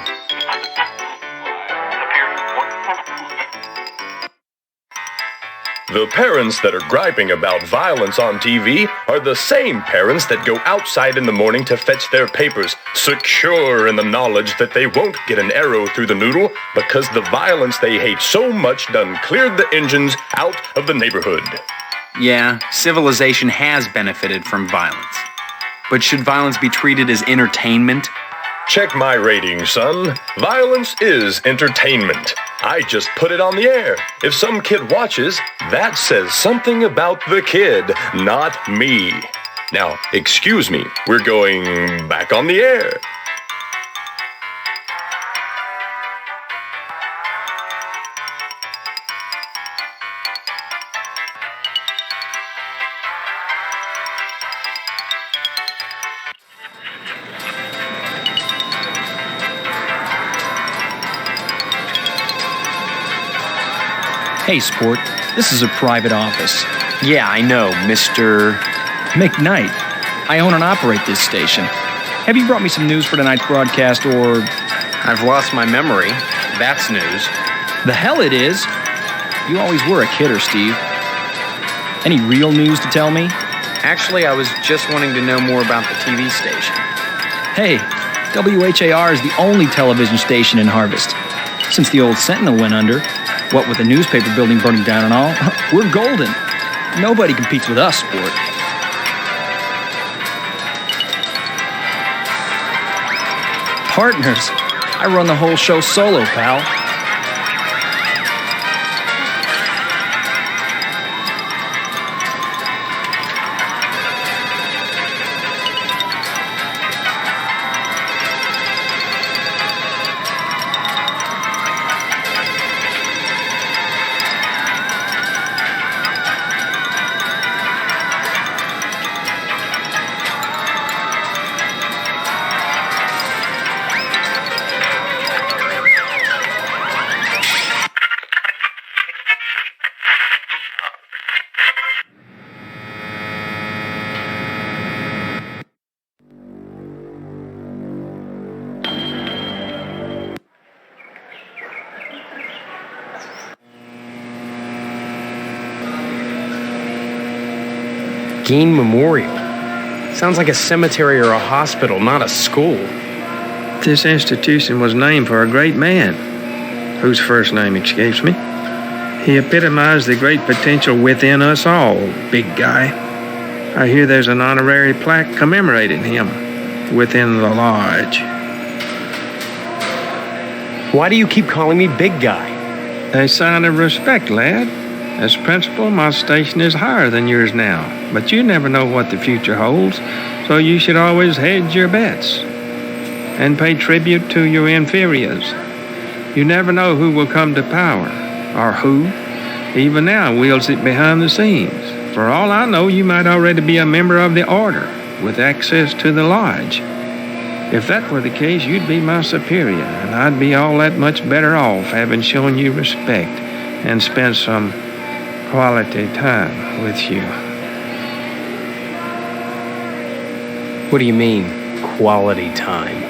The parents that are griping about violence on TV are the same parents that go outside in the morning to fetch their papers, secure in the knowledge that they won't get an arrow through the noodle because the violence they hate so much done cleared the Injuns out of the neighborhood. Yeah, civilization has benefited from violence. But should violence be treated as entertainment? Check my rating, son. Violence is entertainment. I just put it on the air. If some kid watches, that says something about the kid, not me. Now, excuse me, we're going back on the air. Hey, Sport, this is a private office. Yeah, I know, Mr. McKnight. I own and operate this station. Have you brought me some news for tonight's broadcast, or... I've lost my memory. That's news. The hell it is! You always were a kidder, Steve. Any real news to tell me? Actually, I was just wanting to know more about the TV station. Hey, WHAR is the only television station in Harvest. Since the old Sentinel went under, what with the newspaper building burning down and all, we're golden. Nobody competes with us, Sport. Partners. I run the whole show solo, pal. Gein Memorial. Sounds like a cemetery or a hospital, not a school. This institution was named for a great man, whose first name escapes me. He epitomized the great potential within us all, big guy. I hear there's an honorary plaque commemorating him within the lodge. Why do you keep calling me big guy? A sign of respect, lad. As principal, my station is higher than yours now, but you never know what the future holds, so you should always hedge your bets and pay tribute to your inferiors. You never know who will come to power, or who, even now, wields it behind the scenes. For all I know, you might already be a member of the order, with access to the lodge. If that were the case, you'd be my superior, and I'd be all that much better off having shown you respect and spent some quality time with you. What do you mean, quality time?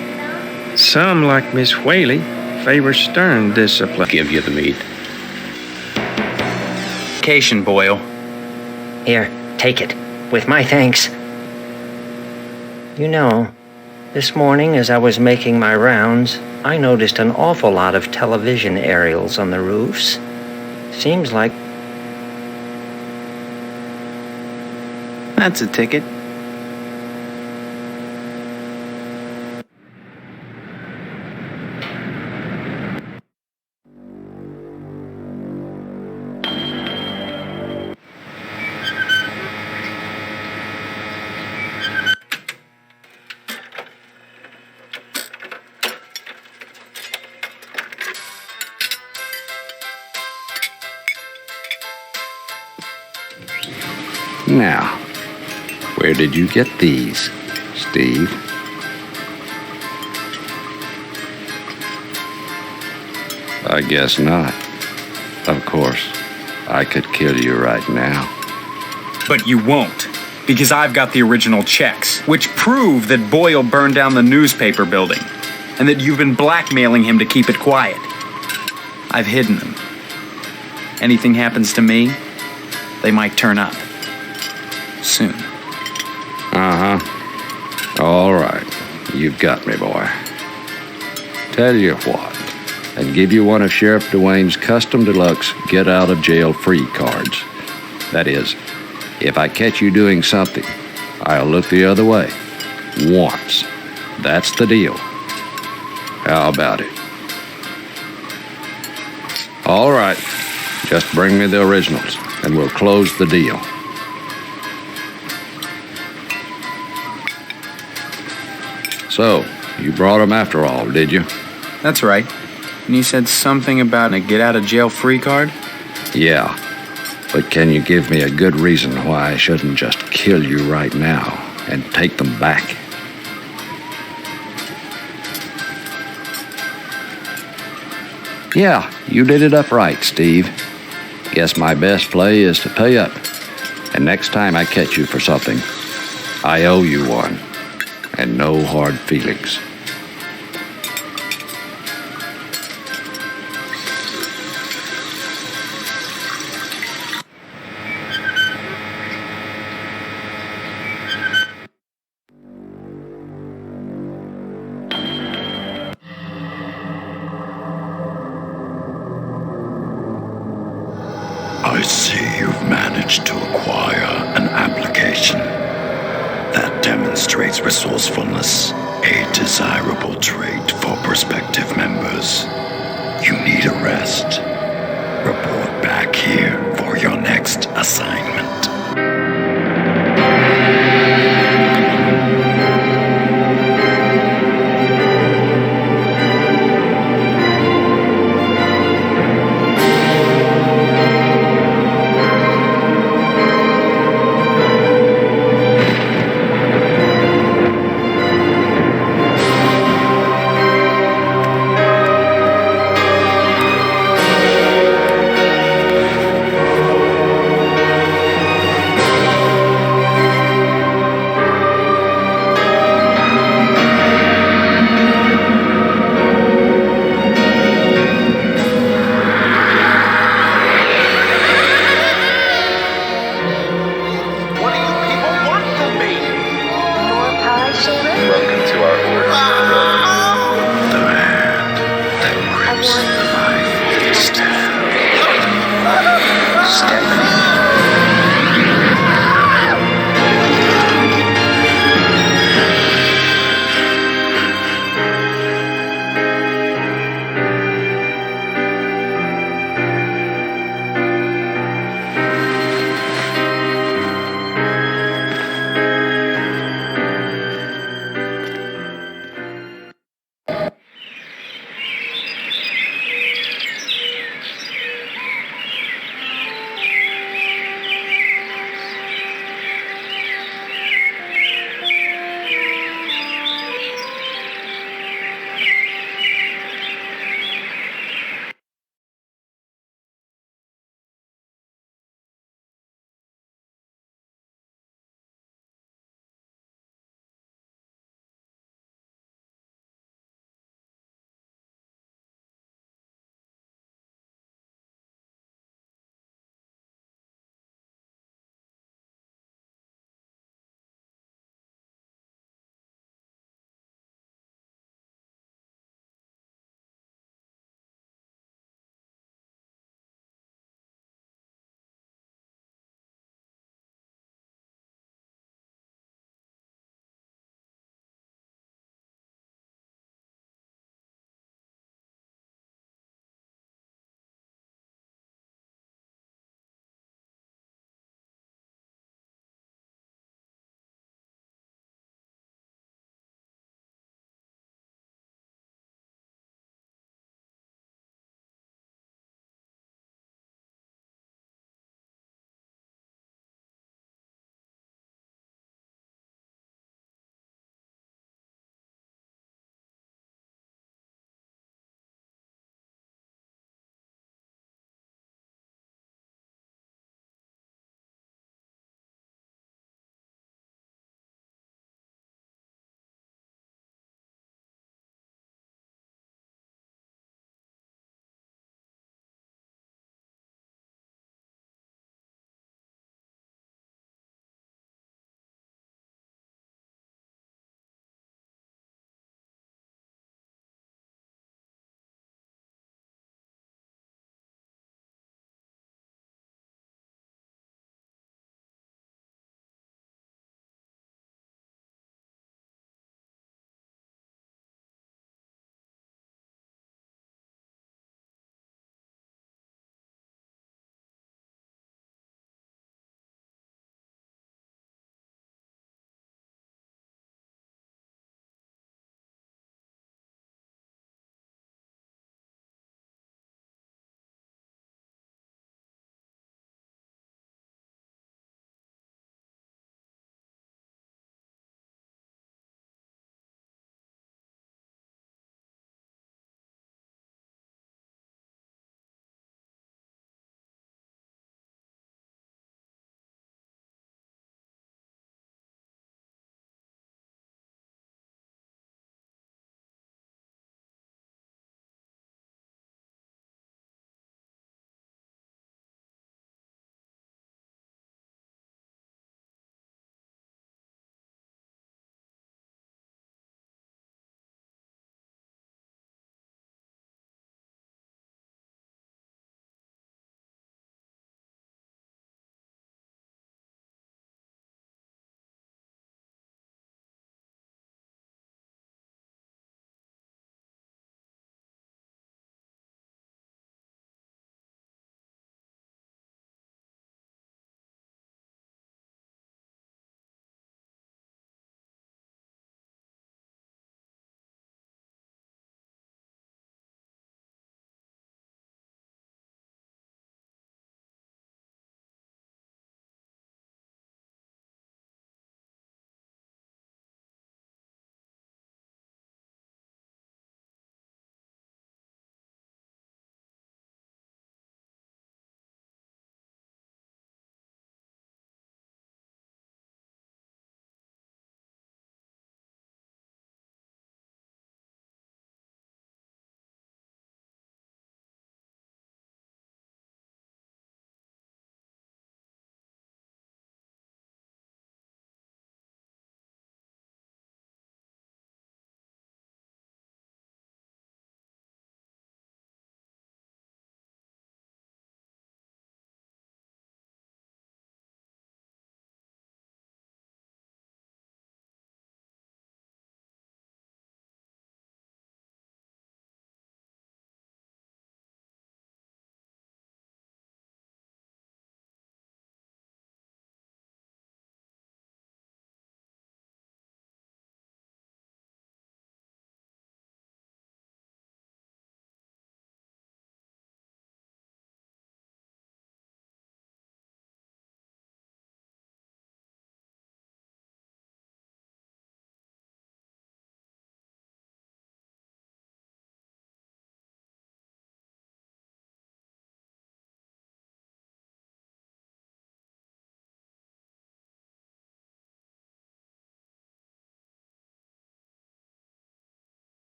Some, like Miss Whaley, favor stern discipline. Give you the meat. Vacation, Boyle. Here, take it. With my thanks. You know, this morning as I was making my rounds, I noticed an awful lot of television aerials on the roofs. Seems like... That's a ticket. Now, where did you get these, Steve? I guess not. Of course, I could kill you right now. But you won't, because I've got the original checks, which prove that Boyle burned down the newspaper building, and that you've been blackmailing him to keep it quiet. I've hidden them. Anything happens to me, they might turn up. Soon. All right. You've got me, boy. Tell you what, and give you one of Sheriff Dwayne's custom deluxe get-out-of-jail-free cards. That is, if I catch you doing something, I'll look the other way. Once. That's the deal. How about it? All right. Just bring me the originals, and we'll close the deal. So, you brought them after all, did you? That's right. And you said something about a get-out-of-jail-free card? Yeah. But can you give me a good reason why I shouldn't just kill you right now and take them back? Yeah, you did it up right, Steve. Guess my best play is to pay up. And next time I catch you for something, I owe you one. And no hard feelings. I see you've managed to acquire an application. That demonstrates resourcefulness, a desirable trait for prospective members. You need a rest. Report back here for your next assignment.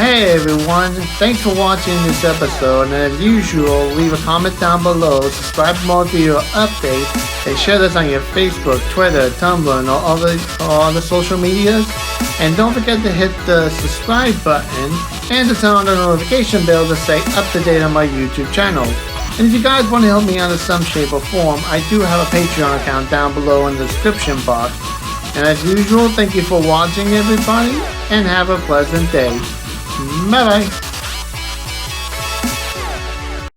Hey everyone, thanks for watching this episode, and as usual, leave a comment down below, subscribe for more video updates, and share this on your Facebook, Twitter, Tumblr, and all the social medias. And don't forget to hit the subscribe button and to turn on the notification bell to stay up to date on my YouTube channel. And if you guys want to help me out in some shape or form, I do have a Patreon account down below in the description box. And as usual, thank you for watching everybody, and have a pleasant day. Bye bye.